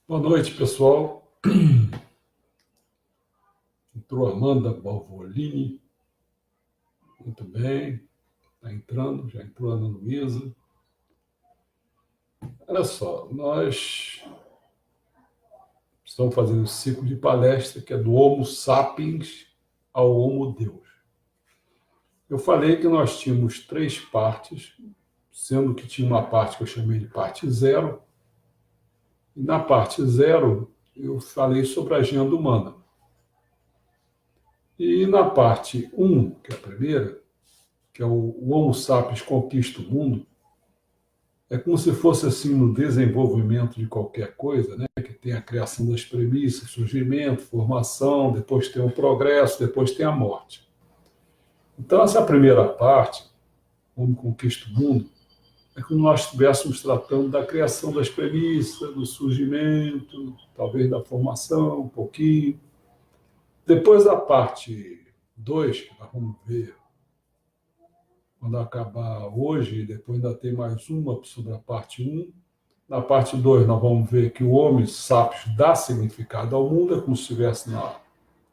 Boa noite, pessoal. Entrou Amanda Balvolini. Muito bem. Está entrando, já entrou a Ana Luísa. Olha só, nós estamos fazendo um ciclo de palestra que é do Homo sapiens ao Homo Deus. Eu falei que nós tínhamos 3 partes, sendo que tinha uma parte que eu chamei de parte 0. E na parte 0, eu falei sobre a agenda humana. E na parte 1, que é a primeira, que é o Homo sapiens conquista o mundo, é como se fosse assim no desenvolvimento de qualquer coisa, né? Que tem a criação das premissas, surgimento, formação, depois tem o progresso, depois tem a morte. Então, essa primeira parte, Homo conquista o mundo, é como nós estivéssemos tratando da criação das premissas, do surgimento, talvez da formação, um pouquinho. Depois a parte 2, que nós vamos ver quando acabar hoje, e depois ainda tem mais uma sobre a parte 1. Na parte 2, nós vamos ver que o Homo sapiens dá significado ao mundo, é como se estivesse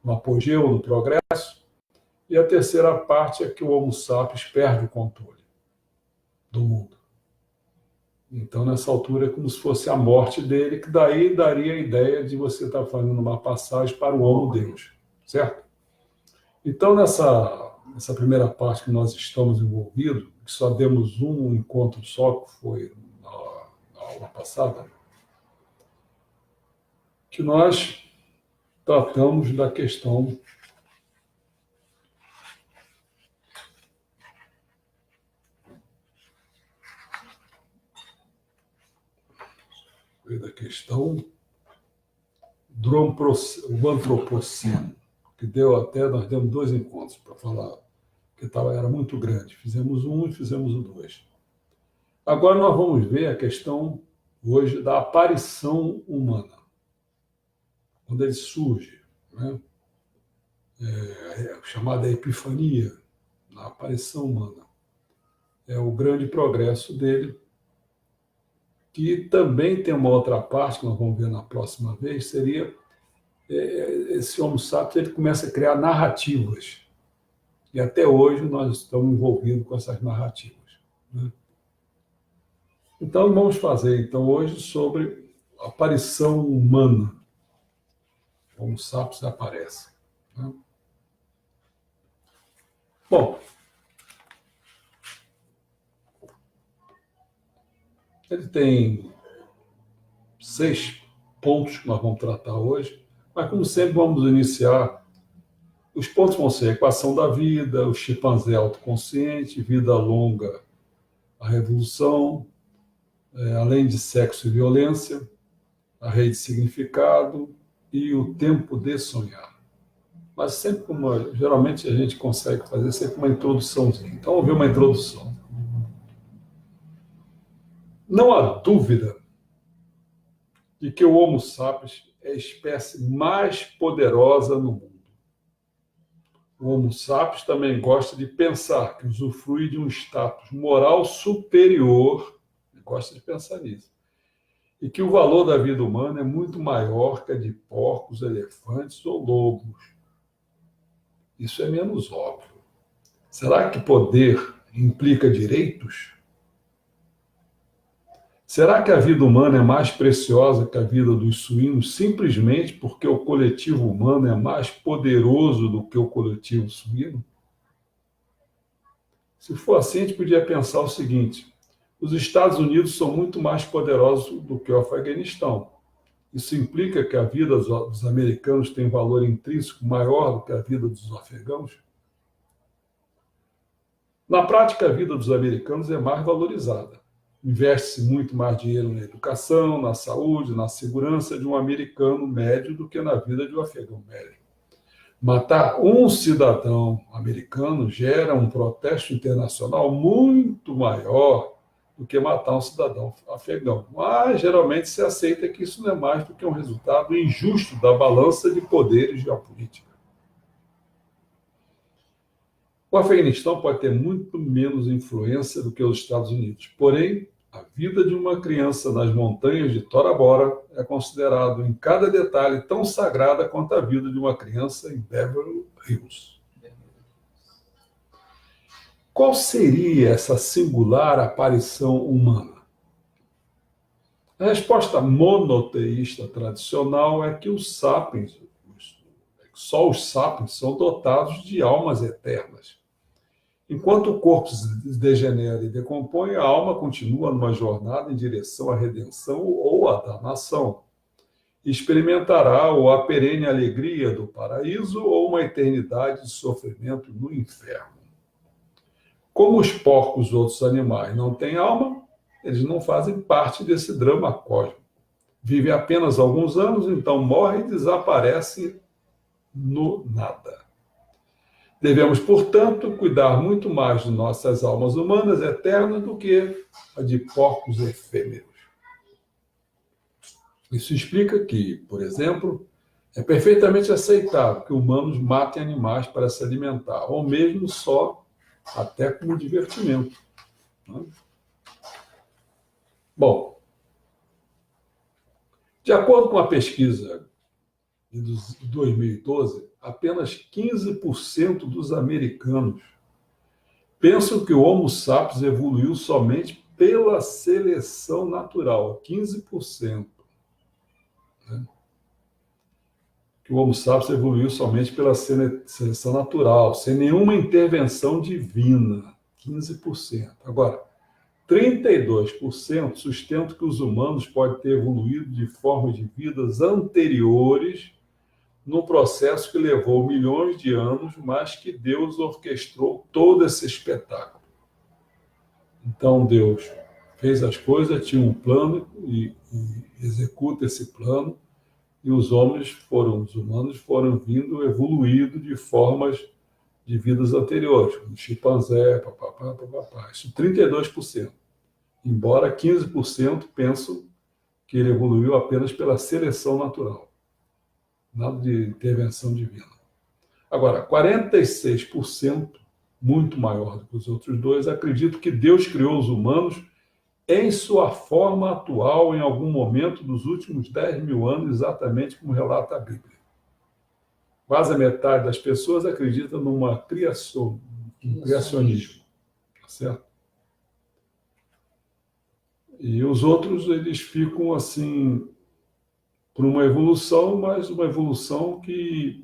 no apogeu, no progresso. E a terceira parte é que o Homo sapiens perde o controle do mundo. Então, nessa altura, é como se fosse a morte dele, que daí daria a ideia de você estar fazendo uma passagem para o Homo Deus, certo? Então, nessa primeira parte que nós estamos envolvidos, que só demos um encontro só, que foi na aula passada, que nós tratamos da questão do antropoceno, que nós demos 2 encontros para falar, que era muito grande. Fizemos um e fizemos o 2. Agora nós vamos ver a questão hoje da aparição humana, quando ele surge, né? Chamada epifania, a aparição humana. É o grande progresso dele, que também tem uma outra parte, que nós vamos ver na próxima vez, seria esse Homo sapiens, ele começa a criar narrativas. E até hoje nós estamos envolvidos com essas narrativas, né? Então, vamos fazer hoje sobre a aparição humana. O Homo sapiens aparece, né? Bom, ele tem 6 pontos que nós vamos tratar hoje, mas, como sempre, vamos iniciar. Os pontos vão ser a equação da vida, o chimpanzé autoconsciente, vida longa, a revolução, além de sexo e violência, a rede de significado e o tempo de sonhar. Mas sempre, geralmente a gente consegue fazer sempre uma introduçãozinha. Então, vamos ver uma introdução. Não há dúvida de que o Homo sapiens é a espécie mais poderosa no mundo. O Homo sapiens também gosta de pensar que usufrui de um status moral superior, ele gosta de pensar nisso, e que o valor da vida humana é muito maior que a de porcos, elefantes ou lobos. Isso é menos óbvio. Será que poder implica direitos? Será que a vida humana é mais preciosa que a vida dos suínos simplesmente porque o coletivo humano é mais poderoso do que o coletivo suíno? Se for assim, a gente podia pensar o seguinte: os Estados Unidos são muito mais poderosos do que o Afeganistão. Isso implica que a vida dos americanos tem valor intrínseco maior do que a vida dos afegãos? Na prática, a vida dos americanos é mais valorizada. Investe-se muito mais dinheiro na educação, na saúde, na segurança de um americano médio do que na vida de um afegão médio. Matar um cidadão americano gera um protesto internacional muito maior do que matar um cidadão afegão. Mas, geralmente, se aceita que isso não é mais do que um resultado injusto da balança de poderes geopolítica. O Afeganistão pode ter muito menos influência do que os Estados Unidos, porém, A vida de uma criança nas montanhas de Tora Bora é considerado em cada detalhe tão sagrada quanto a vida de uma criança em Beverly Hills. Qual seria essa singular aparição humana? A resposta monoteísta tradicional é que só os sapiens são dotados de almas eternas. Enquanto o corpo se degenera e decompõe, a alma continua numa jornada em direção à redenção ou à danação. Experimentará ou a perene alegria do paraíso ou uma eternidade de sofrimento no inferno. Como os porcos e outros animais não têm alma, eles não fazem parte desse drama cósmico. Vivem apenas alguns anos, então morrem e desaparecem no nada. Devemos, portanto, cuidar muito mais de nossas almas humanas eternas do que a de porcos efêmeros. Isso explica que, por exemplo, é perfeitamente aceitável que humanos matem animais para se alimentar, ou mesmo só até como divertimento. Bom, de acordo com a pesquisa de 2012, apenas 15% dos americanos pensam que o Homo sapiens evoluiu somente pela seleção natural. 15%. Né? Que o Homo sapiens evoluiu somente pela seleção natural, sem nenhuma intervenção divina. 15%. Agora, 32% sustentam que os humanos podem ter evoluído de formas de vidas anteriores num processo que levou milhões de anos, mas que Deus orquestrou todo esse espetáculo. Então, Deus fez as coisas, tinha um plano e executa esse plano, e os humanos foram vindo evoluindo de formas de vidas anteriores, como chimpanzé, papapá. Isso 32%. Embora 15% pensam que ele evoluiu apenas pela seleção natural. Nada de intervenção divina. Agora, 46%, muito maior do que os outros dois, acreditam que Deus criou os humanos em sua forma atual em algum momento dos últimos 10 mil anos, exatamente como relata a Bíblia. Quase a metade das pessoas acredita numa criação, um criacionismo. Tá certo? E os outros, eles ficam assim, por uma evolução, mas uma evolução que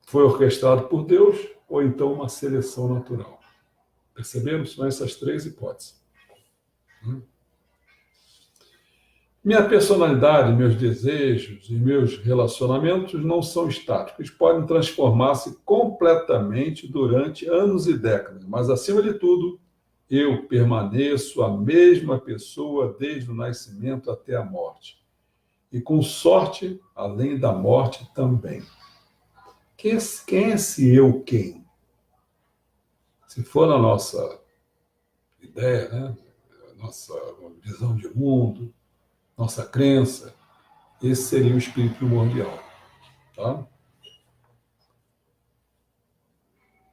foi orquestrada por Deus, ou então uma seleção natural. Percebemos? São essas três hipóteses. Minha personalidade, meus desejos e meus relacionamentos não são estáticos. Eles podem transformar-se completamente durante anos e décadas, mas, acima de tudo, eu permaneço a mesma pessoa desde o nascimento até a morte. E com sorte, além da morte também. Quem é esse eu quem? Se for na nossa ideia, né? Nossa visão de mundo, nossa crença, esse seria o espírito primordial. Tá?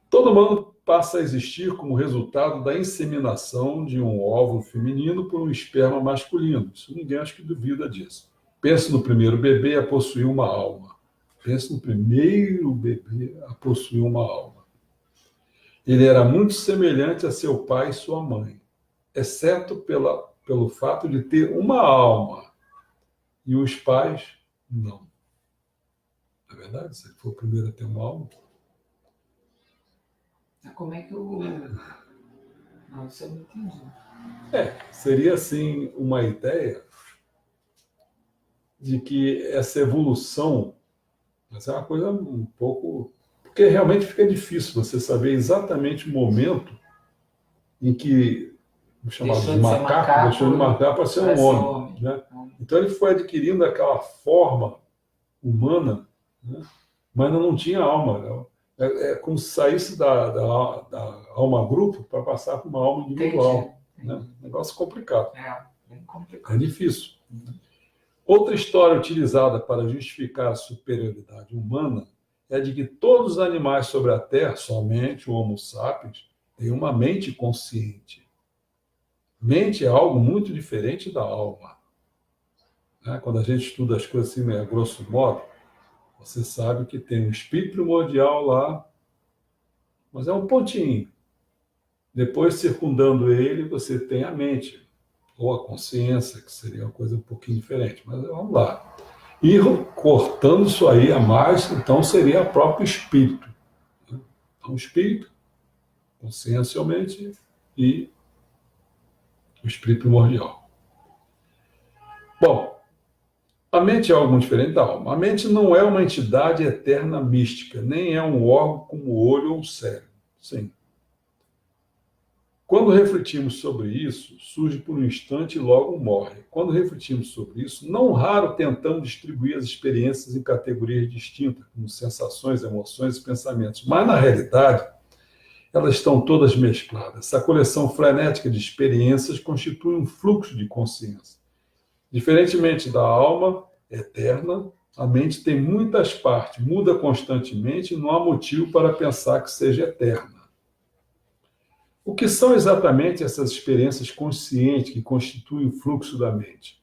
Todo mundo passa a existir como resultado da inseminação de um óvulo feminino por um esperma masculino. Isso ninguém acho que duvida disso. Pense no primeiro bebê a possuir uma alma. Pense no primeiro bebê a possuir uma alma. Ele era muito semelhante a seu pai e sua mãe, exceto pelo fato de ter uma alma. E os pais, não. Não é verdade? Se ele for o primeiro a ter uma alma. Como é que eu... Não, isso eu não entendi. Seria assim uma ideia de que essa evolução, mas é uma coisa um pouco... Porque realmente fica difícil você saber exatamente o momento em que o chamado de macaco deixou de macaco para ser um homem. Né? Então ele foi adquirindo aquela forma humana, né? Mas não tinha alma. Né? É como se saísse da alma grupo para passar para uma alma individual. Entendi. Né? Negócio complicado. Bem complicado. É difícil. Outra história utilizada para justificar a superioridade humana é de que todos os animais sobre a Terra, somente o Homo sapiens, têm uma mente consciente. Mente é algo muito diferente da alma, né? Quando a gente estuda as coisas assim, a grosso modo, você sabe que tem um espírito primordial lá, mas é um pontinho. Depois, circundando ele, você tem a mente, ou a consciência, que seria uma coisa um pouquinho diferente. Mas vamos lá. E cortando isso aí a mais, então seria o próprio espírito. Né? Então, espírito, consciencialmente, e o espírito primordial. Bom, a mente é algo muito diferente da alma. A mente não é uma entidade eterna mística, nem é um órgão como o olho ou o cérebro. Sim. Quando refletimos sobre isso, surge por um instante e logo morre. Quando refletimos sobre isso, não raro tentamos distribuir as experiências em categorias distintas, como sensações, emoções e pensamentos. Mas, na realidade, elas estão todas mescladas. Essa coleção frenética de experiências constitui um fluxo de consciência. Diferentemente da alma eterna, a mente tem muitas partes, muda constantemente e não há motivo para pensar que seja eterna. O que são exatamente essas experiências conscientes que constituem o fluxo da mente?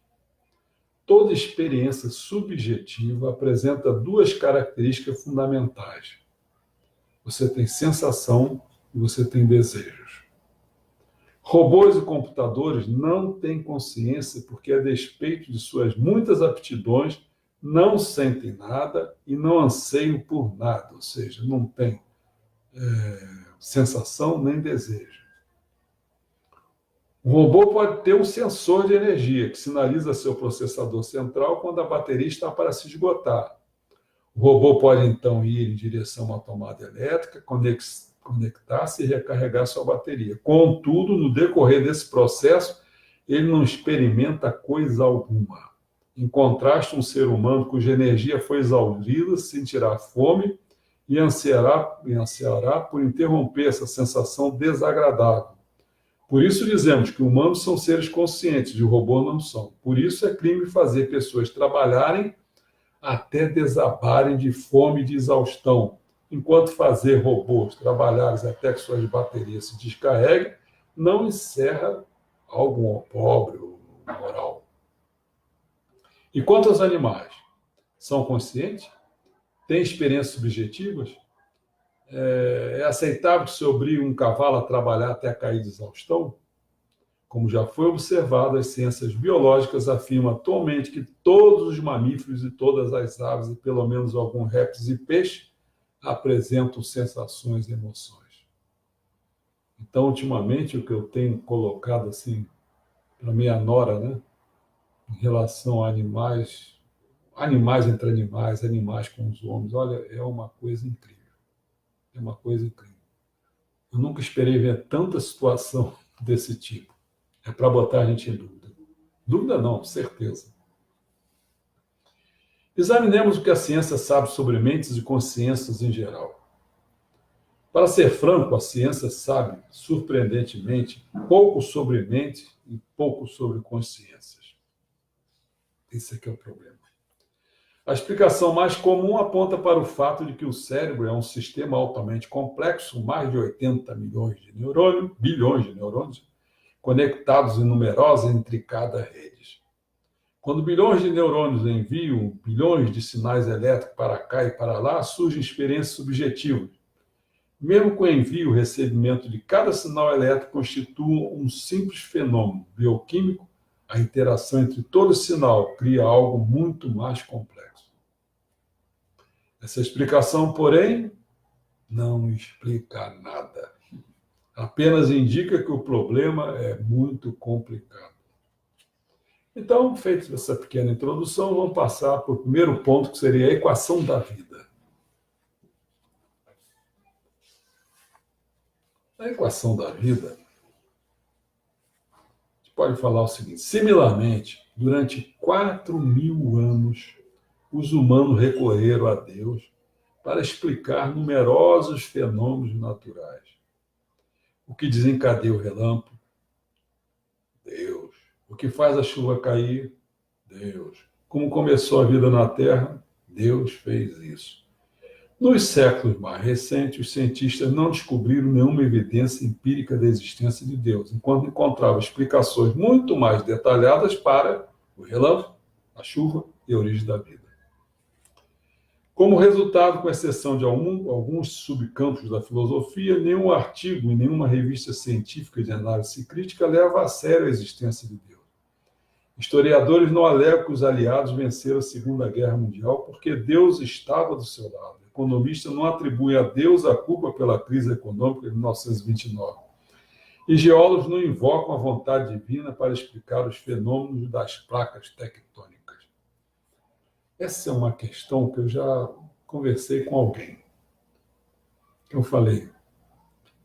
Toda experiência subjetiva apresenta duas características fundamentais. Você tem sensação e você tem desejos. Robôs e computadores não têm consciência porque, a despeito de suas muitas aptidões, não sentem nada e não anseiam por nada, ou seja, não têm sensação nem desejo. O robô pode ter um sensor de energia que sinaliza seu processador central quando a bateria está para se esgotar. O robô pode então ir em direção a uma tomada elétrica, conectar-se e recarregar sua bateria. Contudo, no decorrer desse processo, ele não experimenta coisa alguma. Em contraste, um ser humano cuja energia foi exaurida sentirá fome e ansiará por interromper essa sensação desagradável. Por isso dizemos que humanos são seres conscientes, e o robô não são. Por isso é crime fazer pessoas trabalharem até desabarem de fome e de exaustão, enquanto fazer robôs trabalharem até que suas baterias se descarreguem não encerra algum pobre ou moral. E quanto aos animais? São conscientes? Têm experiências subjetivas? É aceitável que se obrigue um cavalo a trabalhar até cair de exaustão? Como já foi observado, as ciências biológicas afirmam atualmente que todos os mamíferos e todas as aves, e pelo menos alguns répteis e peixes, apresentam sensações e emoções. Então, ultimamente, o que eu tenho colocado assim para minha nora, né, em relação a animais, animais entre animais, animais com os homens, olha, é uma coisa incrível. É uma coisa incrível. Eu nunca esperei ver tanta situação desse tipo. É para botar a gente em dúvida. Dúvida não, certeza. Examinemos o que a ciência sabe sobre mentes e consciências em geral. Para ser franco, a ciência sabe, surpreendentemente, pouco sobre mente e pouco sobre consciências. Esse aqui é o problema. A explicação mais comum aponta para o fato de que o cérebro é um sistema altamente complexo, mais de 80 milhões de neurônios, bilhões de neurônios, conectados em numerosas e intricadas redes. Quando bilhões de neurônios enviam bilhões de sinais elétricos para cá e para lá, surgem experiências subjetivas. Mesmo com o envio e recebimento de cada sinal elétrico constituam um simples fenômeno bioquímico, a interação entre todo sinal cria algo muito mais complexo. Essa explicação, porém, não explica nada. Apenas indica que o problema é muito complicado. Então, feita essa pequena introdução, vamos passar para o primeiro ponto, que seria a equação da vida. A equação da vida, a gente pode falar o seguinte: similarmente, durante 4.000 anos, os humanos recorreram a Deus para explicar numerosos fenômenos naturais. O que desencadeia o relâmpago? Deus. O que faz a chuva cair? Deus. Como começou a vida na Terra? Deus fez isso. Nos séculos mais recentes, os cientistas não descobriram nenhuma evidência empírica da existência de Deus, enquanto encontravam explicações muito mais detalhadas para o relâmpago, a chuva e a origem da vida. Como resultado, com exceção de alguns subcampos da filosofia, nenhum artigo em nenhuma revista científica de análise crítica leva a sério a existência de Deus. Historiadores não alegam que os aliados venceram a Segunda Guerra Mundial porque Deus estava do seu lado. Economistas não atribuem a Deus a culpa pela crise econômica de 1929. E geólogos não invocam a vontade divina para explicar os fenômenos das placas tectônicas. Essa é uma questão que eu já conversei com alguém. Eu falei,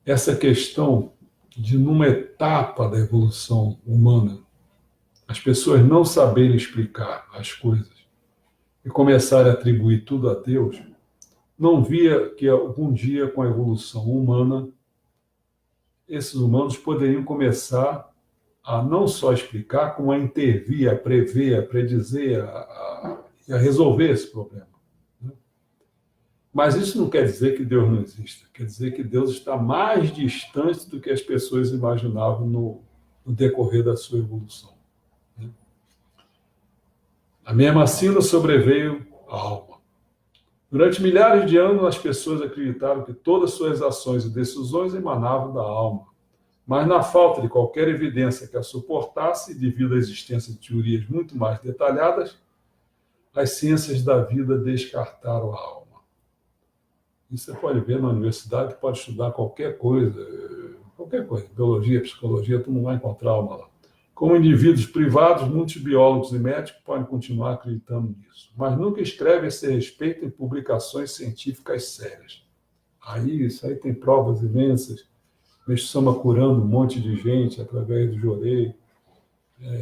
essa questão de, numa etapa da evolução humana, as pessoas não saberem explicar as coisas e começarem a atribuir tudo a Deus, não via que algum dia, com a evolução humana, esses humanos poderiam começar a não só explicar, como a intervir, a prever, a predizer, a resolver esse problema. Mas isso não quer dizer que Deus não exista, quer dizer que Deus está mais distante do que as pessoas imaginavam no decorrer da sua evolução. A mesma sina sobreveio à alma. Durante milhares de anos, as pessoas acreditaram que todas suas ações e decisões emanavam da alma. Mas, na falta de qualquer evidência que a suportasse, devido à existência de teorias muito mais detalhadas, as ciências da vida descartaram a alma. Isso você pode ver na universidade, pode estudar qualquer coisa, biologia, psicologia, tu não vai encontrar alma lá. Como indivíduos privados, muitos biólogos e médicos podem continuar acreditando nisso, mas nunca escrevem a esse respeito em publicações científicas sérias. Isso aí tem provas imensas. Mestre Sama curando um monte de gente através do Jorei,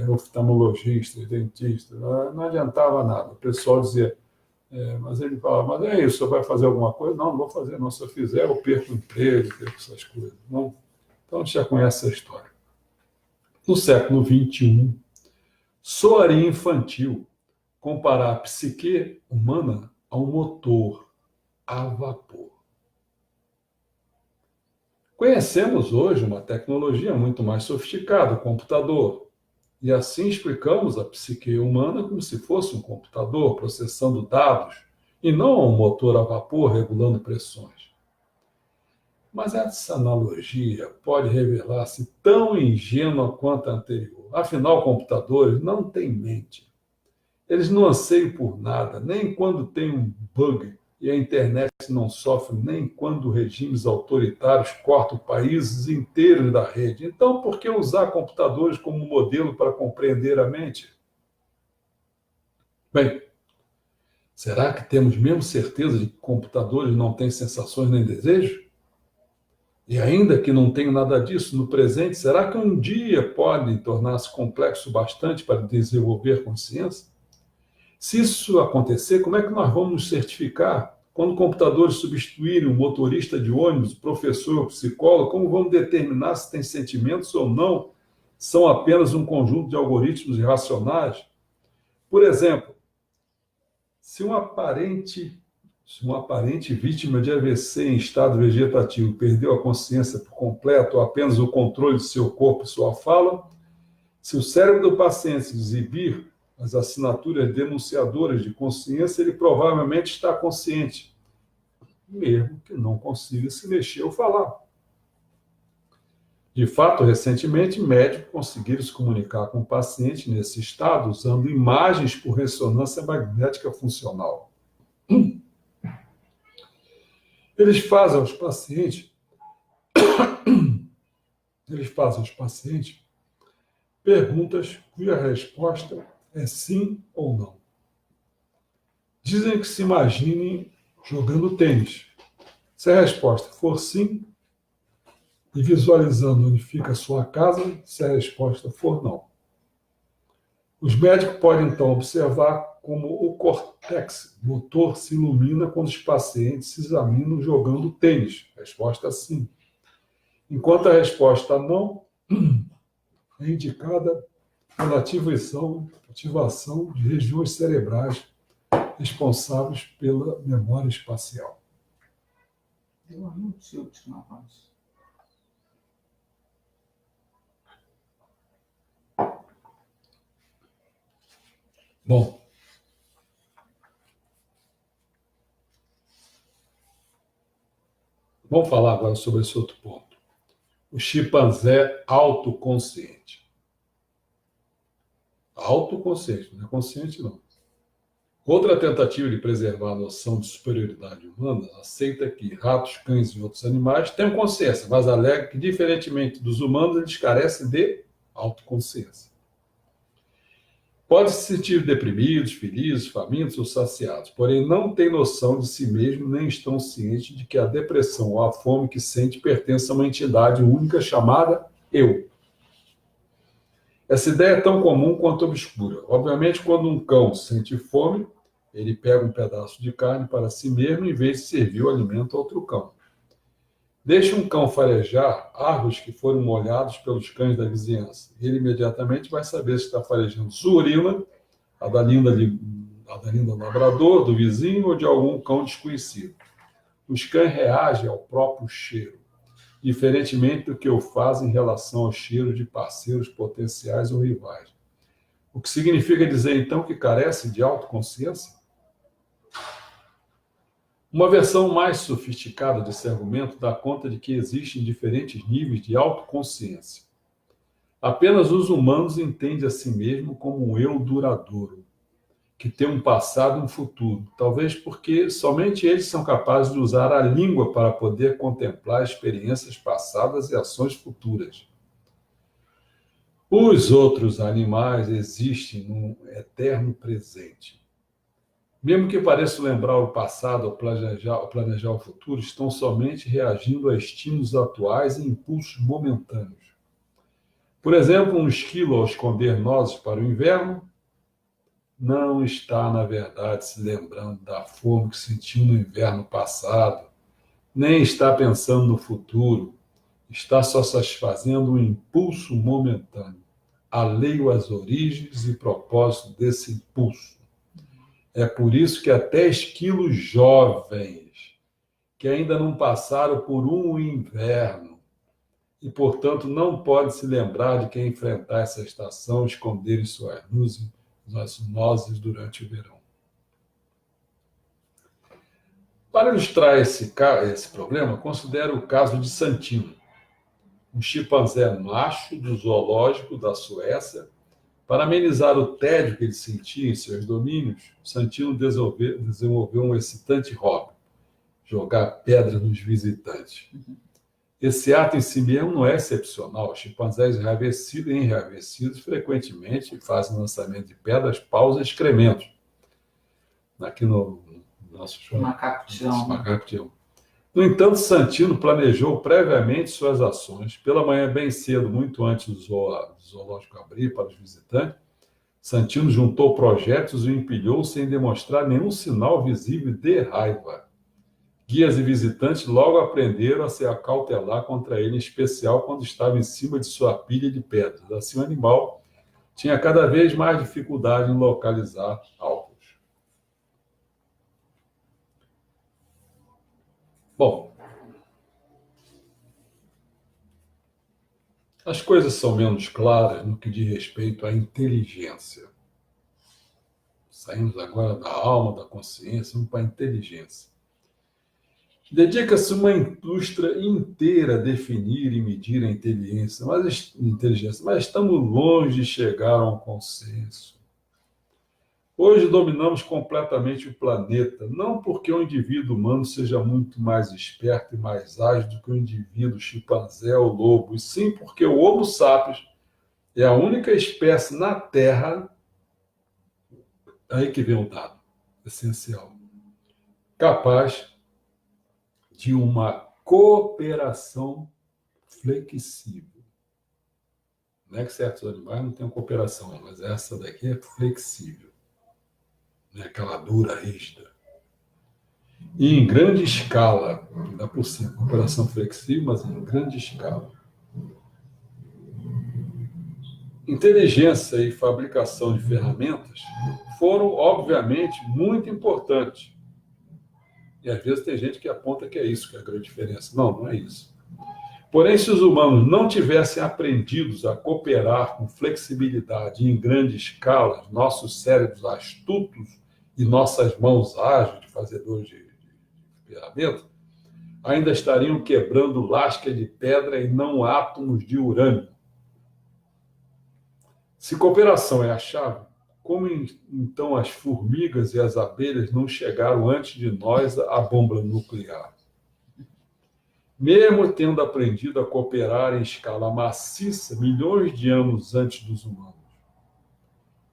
oftalmologistas, dentistas, não adiantava nada. O pessoal dizia, mas ele falava, mas é isso, você vai fazer alguma coisa? Não vou fazer, não. Se eu fizer, eu perco o emprego, perco essas coisas. Não. Então, a gente já conhece essa história. No século XXI, soaria infantil comparar a psique humana a um motor a vapor. Conhecemos hoje uma tecnologia muito mais sofisticada, o computador, e assim explicamos a psique humana como se fosse um computador processando dados e não um motor a vapor regulando pressões. Mas essa analogia pode revelar-se tão ingênua quanto a anterior. Afinal, computadores não têm mente. Eles não anseiam por nada, nem quando tem um bug e a internet não sofre, nem quando regimes autoritários cortam países inteiros da rede. Então, por que usar computadores como modelo para compreender a mente? Bem, será que temos mesmo certeza de que computadores não têm sensações nem desejos? E ainda que não tenham nada disso no presente, será que um dia podem tornar-se complexo bastante para desenvolver consciência? Se isso acontecer, como é que nós vamos nos certificar? Quando computadores substituírem o motorista de ônibus, o professor ou o psicólogo, como vamos determinar se tem sentimentos ou não? São apenas um conjunto de algoritmos irracionais? Por exemplo, se uma aparente vítima de AVC em estado vegetativo perdeu a consciência por completo ou apenas o controle de seu corpo e sua fala, se o cérebro do paciente exibir as assinaturas denunciadoras de consciência, ele provavelmente está consciente, mesmo que não consiga se mexer ou falar. De fato, recentemente, médicos conseguiram se comunicar com o paciente nesse estado usando imagens por ressonância magnética funcional. Eles fazem aos pacientes perguntas cuja resposta é sim ou não. Dizem que se imaginem jogando tênis. Se a resposta for sim, e visualizando onde fica a sua casa, se a resposta for não. Os médicos podem, então, observar como o córtex motor se ilumina quando os pacientes se examinam jogando tênis. Resposta sim. Enquanto a resposta não é indicada pela ativação de regiões cerebrais responsáveis pela memória espacial. Deu um tilt na voz. Bom, vamos falar agora sobre esse outro ponto. O chimpanzé autoconsciente. Autoconsciente, não é consciente, não. Outra tentativa de preservar a noção de superioridade humana aceita que ratos, cães e outros animais tenham consciência, mas alega que, diferentemente dos humanos, eles carecem de autoconsciência. Podem se sentir deprimidos, felizes, famintos ou saciados, porém não têm noção de si mesmo nem estão cientes de que a depressão ou a fome que sente pertence a uma entidade única chamada eu. Essa ideia é tão comum quanto obscura. Obviamente, quando um cão sente fome, ele pega um pedaço de carne para si mesmo em vez de servir o alimento a outro cão. Deixe um cão farejar árvores que foram molhados pelos cães da vizinhança. Ele imediatamente vai saber se está farejando sua urina, a da linda labrador, do vizinho ou de algum cão desconhecido. Os cães reagem ao próprio cheiro, diferentemente do que o fazem em relação ao cheiro de parceiros potenciais ou rivais. O que significa dizer, então, que carecem de autoconsciência? Uma versão mais sofisticada desse argumento dá conta de que existem diferentes níveis de autoconsciência. Apenas os humanos entendem a si mesmo como um eu duradouro, que tem um passado e um futuro, talvez porque somente eles são capazes de usar a língua para poder contemplar experiências passadas e ações futuras. Os outros animais existem num eterno presente. Mesmo que pareçam lembrar o passado ou planejar o futuro, estão somente reagindo a estímulos atuais e impulsos momentâneos. Por exemplo, um esquilo, ao esconder nozes para o inverno, não está, na verdade, se lembrando da fome que sentiu no inverno passado, nem está pensando no futuro, está só satisfazendo um impulso momentâneo, alheio às origens e propósitos desse impulso. É por isso que até esquilos jovens, que ainda não passaram por um inverno, e, portanto, não podem se lembrar de que enfrentar essa estação, esconderem suas nozes durante o verão. Para ilustrar esse problema, considere o caso de Santino, um chimpanzé macho do zoológico da Suécia. Para amenizar o tédio que ele sentia em seus domínios, Santino desenvolveu um excitante hobby: jogar pedra nos visitantes. Esse ato em si mesmo não é excepcional. Os chimpanzés enraivecidos frequentemente fazem lançamento de pedras, paus e excrementos. Aqui no nosso Macaco-tião. No entanto, Santino planejou previamente suas ações. Pela manhã, bem cedo, muito antes do zoológico abrir para os visitantes, Santino juntou projetos e o empilhou sem demonstrar nenhum sinal visível de raiva. Guias e visitantes logo aprenderam a se acautelar contra ele, em especial quando estava em cima de sua pilha de pedras. Assim, o animal tinha cada vez mais dificuldade em localizar alvos. Bom, as coisas são menos claras no que diz respeito à inteligência. Saímos agora da alma, da consciência, vamos para a inteligência. Dedica-se uma indústria inteira a definir e medir a inteligência, mas estamos longe de chegar a um consenso. Hoje dominamos completamente o planeta, não porque o indivíduo humano seja muito mais esperto e mais ágil do que o indivíduo chimpanzé ou lobo, e sim porque o Homo sapiens é a única espécie na Terra, aí que vem o dado essencial, capaz de uma cooperação flexível. Não é que certos animais não tenham cooperação, mas essa daqui é flexível. Não é aquela dura, rígida. E em grande escala, ainda por cima, cooperação flexível, mas em grande escala. Inteligência e fabricação de ferramentas foram, obviamente, muito importantes E às vezes tem gente que aponta que é isso que é a grande diferença. Não, não é isso. Porém, se os humanos não tivessem aprendido a cooperar com flexibilidade em grande escala, nossos cérebros astutos e nossas mãos ágeis de fazedores de ferramenta, ainda estariam quebrando lasca de pedra e não átomos de urânio. Se cooperação é a chave, como então as formigas e as abelhas não chegaram antes de nós à bomba nuclear? Mesmo tendo aprendido a cooperar em escala maciça milhões de anos antes dos humanos.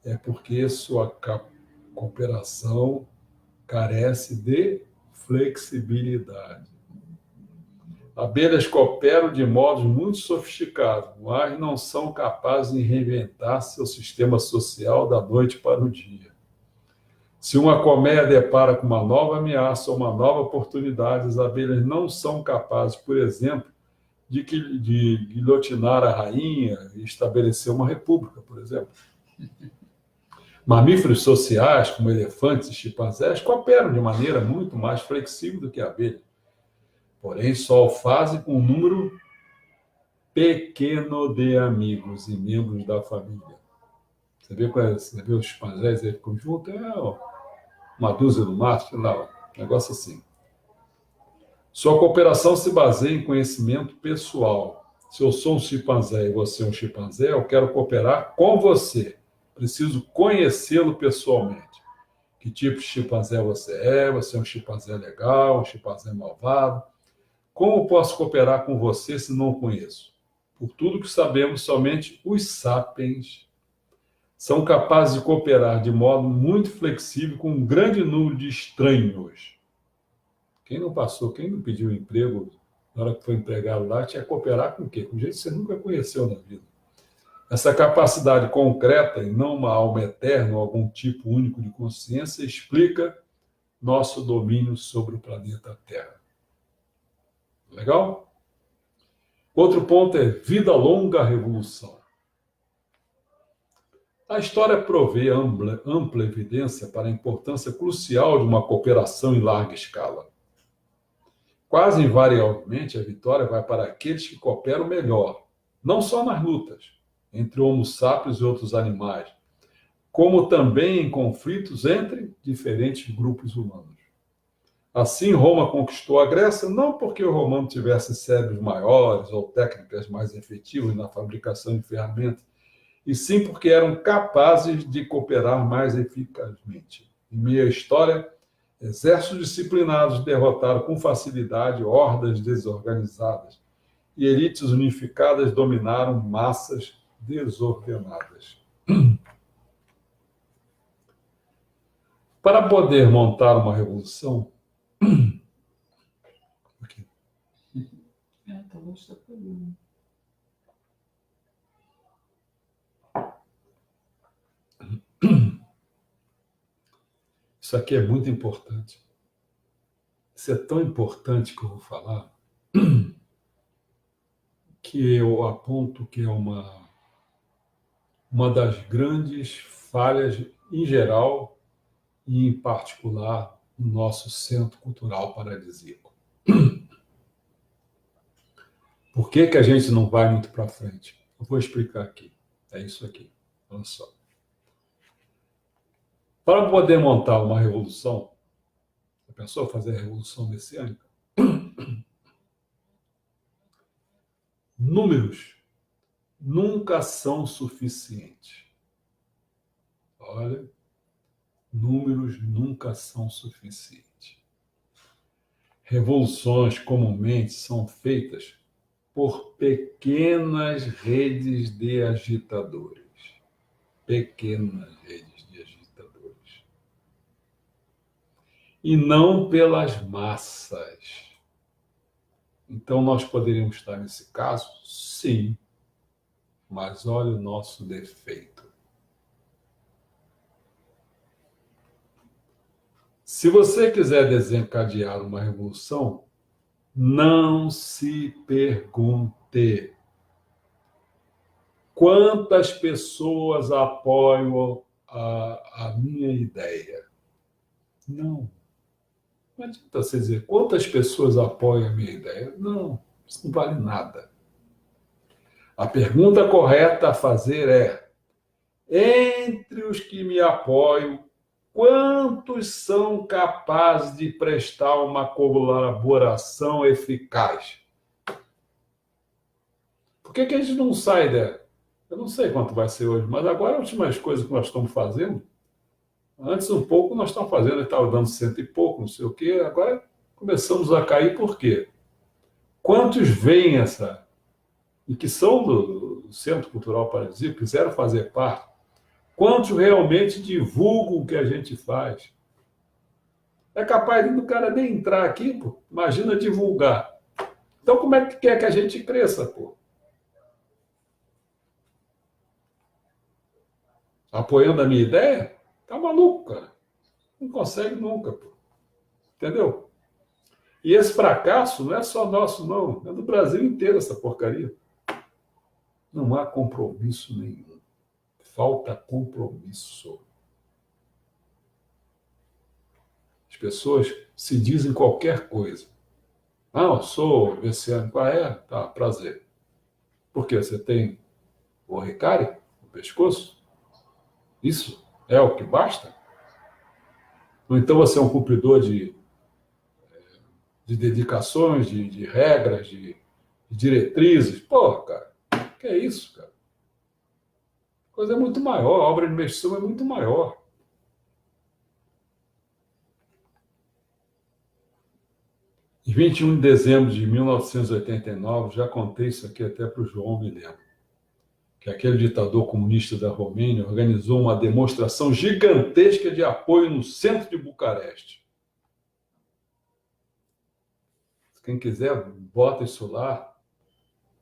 É porque sua cooperação carece de flexibilidade. Abelhas cooperam de modos muito sofisticados, mas não são capazes de reinventar seu sistema social da noite para o dia. Se uma colmeia depara com uma nova ameaça ou uma nova oportunidade, as abelhas não são capazes, por exemplo, de guilhotinar a rainha e estabelecer uma república, por exemplo. Mamíferos sociais, como elefantes e chimpanzés, cooperam de maneira muito mais flexível do que a abelha. Porém, só o fazem com um número pequeno de amigos e membros da família. Você vê os chimpanzés aí ficam juntos, uma dúzia no máximo, sei lá, um negócio assim. Sua cooperação se baseia em conhecimento pessoal. Se eu sou um chimpanzé e você é um chimpanzé, eu quero cooperar com você. Preciso conhecê-lo pessoalmente. Que tipo de chimpanzé você é? Você é um chimpanzé legal, um chimpanzé malvado? Como posso cooperar com você se não o conheço? Por tudo que sabemos, somente os sapiens são capazes de cooperar de modo muito flexível com um grande número de estranhos. Quem não pediu emprego na hora que foi empregado lá, tinha que cooperar com o quê? Com gente que você nunca conheceu na vida. Essa capacidade concreta, e não uma alma eterna ou algum tipo único de consciência, explica nosso domínio sobre o planeta Terra. Legal? Outro ponto é vida longa revolução. A história provê ampla evidência para a importância crucial de uma cooperação em larga escala. Quase invariavelmente, a vitória vai para aqueles que cooperam melhor, não só nas lutas entre Homo sapiens e outros animais, como também em conflitos entre diferentes grupos humanos. Assim, Roma conquistou a Grécia não porque os romanos tivessem cérebros maiores ou técnicas mais efetivas na fabricação de ferramentas, e sim porque eram capazes de cooperar mais eficazmente. Em meio à história, exércitos disciplinados derrotaram com facilidade hordas desorganizadas, e elites unificadas dominaram massas desordenadas. Para poder montar uma revolução, isso aqui é muito importante. Isso é tão importante que eu vou falar, que eu aponto que é uma das grandes falhas, em geral, e em particular, no nosso centro cultural paradisíaco. Por que a gente não vai muito para frente? Eu vou explicar aqui. É isso aqui. Olha só. Para poder montar uma revolução, você pensou em fazer a revolução messiânica? Números nunca são suficientes. Olha, números nunca são suficientes. Revoluções comumente são feitas por pequenas redes de agitadores. Pequenas redes de agitadores. E não pelas massas. Então, nós poderíamos estar nesse caso? Sim. Mas olha o nosso defeito. Se você quiser desencadear uma revolução, não se pergunte quantas pessoas apoiam a minha ideia. Não. Não adianta você dizer quantas pessoas apoiam a minha ideia. Não, isso não vale nada. A pergunta correta a fazer é: entre os que me apoiam, quantos são capazes de prestar uma colaboração eficaz? Por que a gente não sai dela? Eu não sei quanto vai ser hoje, mas agora as últimas coisas que nós estamos fazendo, antes um pouco nós estamos fazendo, estava dando 100 e pouco, não sei o quê, agora começamos a cair, por quê? Quantos veem essa, e que são do Centro Cultural Paradisíaco, quiseram fazer parte, quantos realmente divulgam o que a gente faz? É capaz do cara nem entrar aqui, pô. Imagina divulgar. Então como é que quer que a gente cresça, pô? Apoiando a minha ideia? Tá maluco, cara. Não consegue nunca, pô. Entendeu? E esse fracasso não é só nosso, não. É do Brasil inteiro essa porcaria. Não há compromisso nenhum. Falta compromisso. As pessoas se dizem qualquer coisa. Não, eu sou messiânico. Qual é? Tá, prazer. Por quê? Você tem o Ricari no pescoço? Isso é o que basta? Ou então você é um cumpridor de dedicações, de regras, de diretrizes? Pô, cara, que é isso, cara? A coisa é muito maior, a obra de imersão é muito maior. Em 21 de dezembro de 1989, já contei isso aqui até para o João Mileno, que aquele ditador comunista da Romênia organizou uma demonstração gigantesca de apoio no centro de Bucareste. Quem quiser, bota isso lá,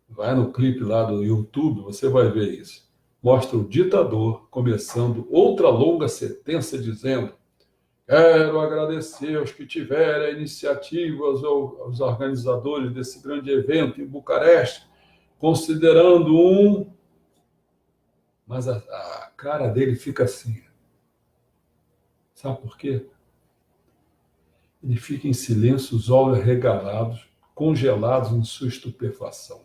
vai no clipe lá do YouTube, você vai ver isso. Mostra o ditador começando outra longa sentença dizendo: quero agradecer aos que tiveram a iniciativa, aos organizadores desse grande evento em Bucareste, considerando um... Mas a cara dele fica assim. Sabe por quê? Ele fica em silêncio, os olhos arregalados, congelados em sua estupefação.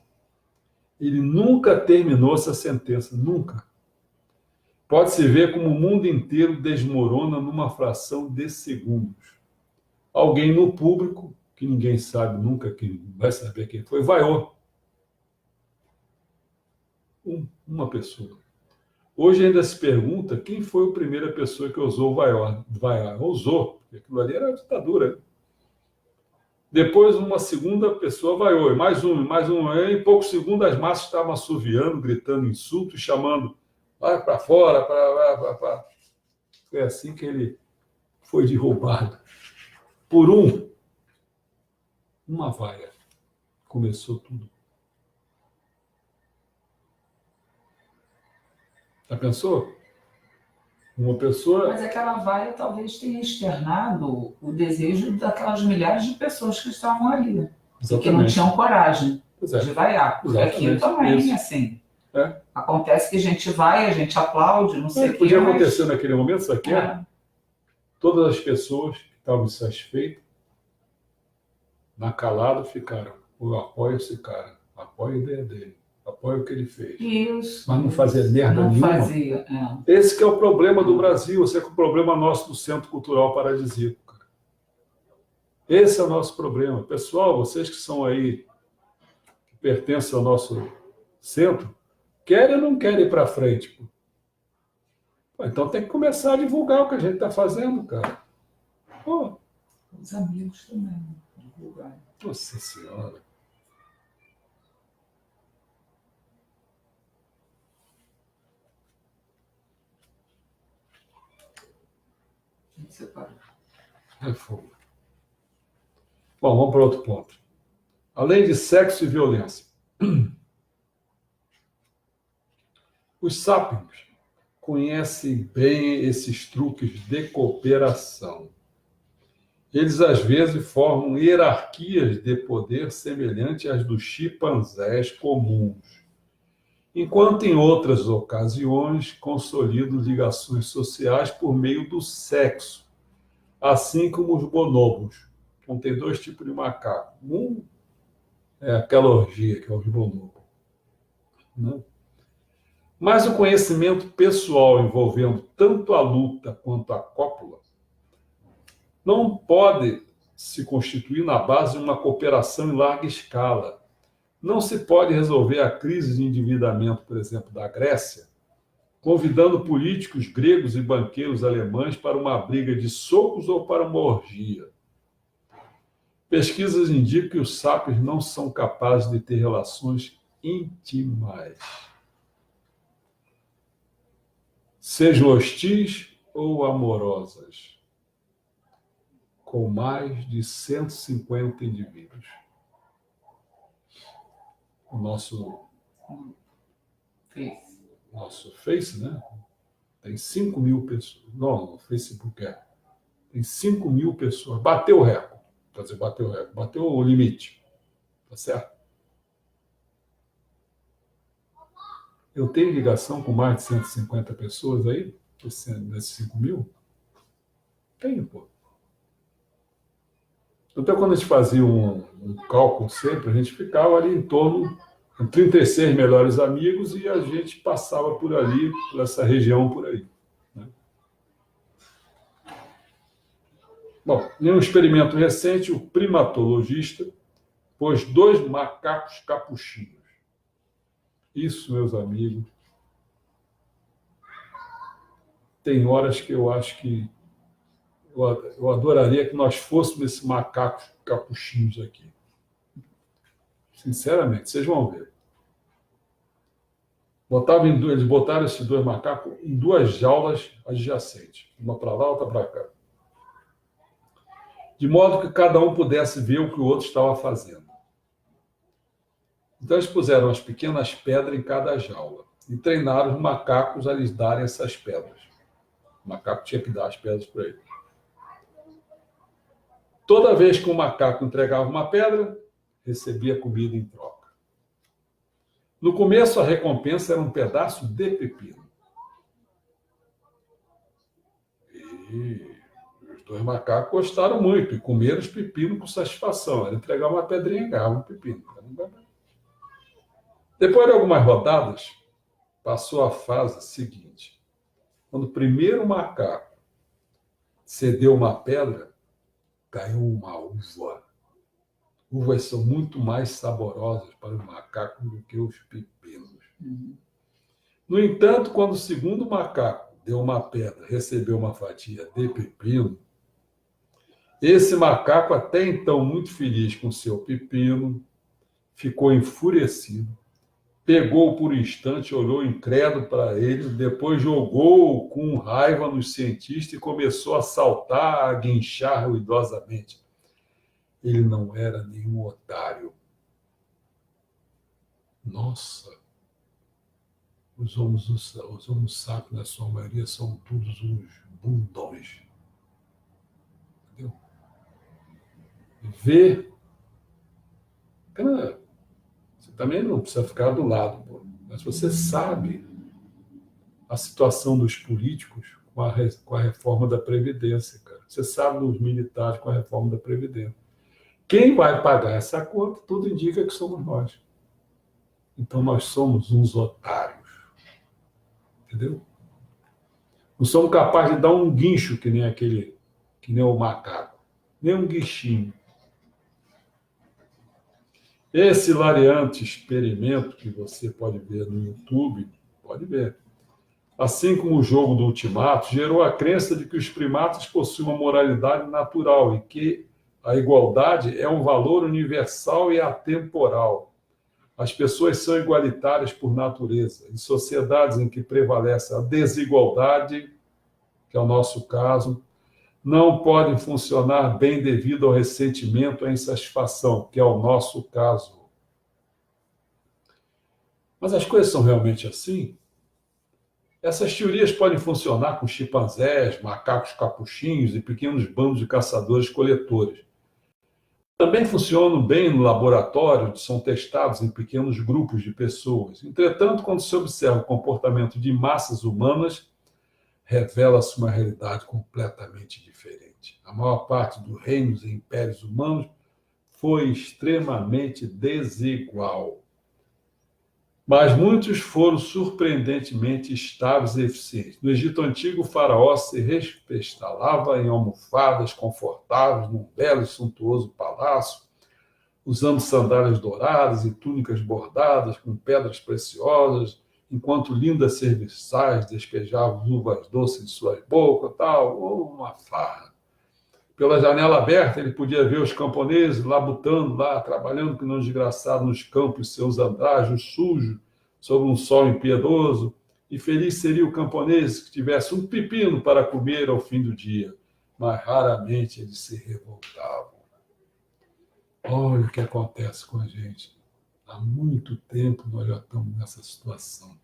Ele nunca terminou essa sentença, nunca. Pode-se ver como o mundo inteiro desmorona numa fração de segundos. Alguém no público, que ninguém sabe nunca, que vai saber quem foi, vaiou. Uma pessoa. Hoje ainda se pergunta quem foi a primeira pessoa que usou o vaiar. Ousou, porque aquilo ali era ditadura. Depois uma segunda pessoa vaiou, mais uma. Em poucos segundos as massas estavam assoviando, gritando insultos, chamando vai para fora, para. Foi assim que ele foi derrubado. Por uma vaia. Começou tudo. Já pensou? Uma pessoa... Mas aquela vaia talvez tenha externado o desejo daquelas milhares de pessoas que estavam ali. E que não tinham coragem de vaiar. Porque aquilo também, isso. Assim... É. Acontece que a gente vai, a gente aplaude, não sei o que. Podia acontecer naquele momento, isso aqui. Todas as pessoas que estavam insatisfeitas, na calada, ficaram. Eu apoio esse cara, apoio a ideia dele, apoio o que ele fez. Isso. Mas não fazia merda não nenhuma. Fazia, Esse que é o problema do Brasil, esse é o problema nosso do Centro Cultural Paradisíaco. Cara. Esse é o nosso problema. Pessoal, vocês que são aí, que pertencem ao nosso centro, querem ou não querem ir para frente? Pô, então tem que começar a divulgar o que a gente está fazendo, cara. Pô. Os amigos também divulgar. Nossa Senhora. É fogo. Bom, vamos para outro ponto. Além de sexo e violência, os sapiens conhecem bem esses truques de cooperação. Eles, às vezes, formam hierarquias de poder semelhantes às dos chimpanzés comuns, enquanto, em outras ocasiões, consolidam ligações sociais por meio do sexo, assim como os bonobos. Então, tem dois tipos de macaco. Um é aquela orgia, que é o ribonobo, né? Mas o conhecimento pessoal envolvendo tanto a luta quanto a cópula não pode se constituir na base de uma cooperação em larga escala. Não se pode resolver a crise de endividamento, por exemplo, da Grécia, convidando políticos gregos e banqueiros alemães para uma briga de socos ou para uma orgia. Pesquisas indicam que os sapiens não são capazes de ter relações íntimas, sejam hostis ou amorosas, com mais de 150 indivíduos. O nosso Face, né? Tem 5.000 pessoas. Não, no Facebook tem 5.000 pessoas. Bateu o recorde. Quer dizer, bateu o recorde. Bateu o limite. Tá certo? Eu tenho ligação com mais de 150 pessoas aí, desses 5.000? Tenho, pô. Então, quando a gente fazia um cálculo sempre, a gente ficava ali em torno de 36 melhores amigos e a gente passava por ali, por essa região por aí, né? Bom, em um experimento recente, o primatologista pôs 2 macacos capuchinhos. Isso, meus amigos, tem horas que eu acho que eu adoraria que nós fôssemos esses macacos capuchinhos aqui. Sinceramente, vocês vão ver. Eles botaram esses 2 macacos em 2 jaulas adjacentes, uma para lá, outra para cá, de modo que cada um pudesse ver o que o outro estava fazendo. Então, eles puseram as pequenas pedras em cada jaula e treinaram os macacos a lhes darem essas pedras. O macaco tinha que dar as pedras para ele. Toda vez que um macaco entregava uma pedra, recebia comida em troca. No começo, a recompensa era um pedaço de pepino. E os 2 macacos gostaram muito e comeram os pepinos com satisfação. Era entregar uma pedrinha e ganhar um pepino. Depois de algumas rodadas, passou a fase seguinte. Quando o primeiro macaco cedeu uma pedra, caiu uma uva. Uvas são muito mais saborosas para o macaco do que os pepinos. No entanto, quando o segundo macaco deu uma pedra, recebeu uma fatia de pepino, esse macaco, até então muito feliz com seu pepino, ficou enfurecido, pegou por um instante, olhou incrédulo para ele, depois jogou com raiva nos cientistas e começou a saltar, a guinchar ruidosamente. Ele não era nenhum otário. Nossa, os homo sapiens, na sua maioria, são todos uns bundões. Entendeu? Ver. Cara, você também não precisa ficar do lado, pô. Mas você sabe a situação dos políticos com a reforma da Previdência, cara. Você sabe dos militares com a reforma da Previdência. Quem vai pagar essa conta, tudo indica que somos nós. Então, nós somos uns otários. Entendeu? Não somos capazes de dar um guincho que nem o macaco. Nem um guichinho. Esse hilariante experimento que você pode ver no YouTube, pode ver. Assim como o jogo do Ultimato, gerou a crença de que os primatas possuem uma moralidade natural e que a igualdade é um valor universal e atemporal. As pessoas são igualitárias por natureza. Em sociedades em que prevalece a desigualdade, que é o nosso caso, não podem funcionar bem devido ao ressentimento e à insatisfação, que é o nosso caso. Mas as coisas são realmente assim? Essas teorias podem funcionar com chimpanzés, macacos capuchinhos e pequenos bandos de caçadores-coletores. Também funcionam bem no laboratório, onde são testados em pequenos grupos de pessoas. Entretanto, quando se observa o comportamento de massas humanas, revela-se uma realidade completamente diferente. historicamente. A maior parte dos reinos e impérios humanos foi extremamente desigual. Mas muitos foram surpreendentemente estáveis e eficientes. No Egito Antigo, o faraó se repestalava em almofadas confortáveis num belo e suntuoso palácio, usando sandálias douradas e túnicas bordadas com pedras preciosas, enquanto lindas serviçais despejavam uvas doces em suas bocas, tal, uma farra. Pela janela aberta, ele podia ver os camponeses labutando lá, trabalhando que não desgraçado nos campos, seus andrajos sujos, sob um sol impiedoso, e feliz seria o camponês que tivesse um pepino para comer ao fim do dia, mas raramente eles se revoltavam. Olha o que acontece com a gente. Há muito tempo nós já estamos nessa situação.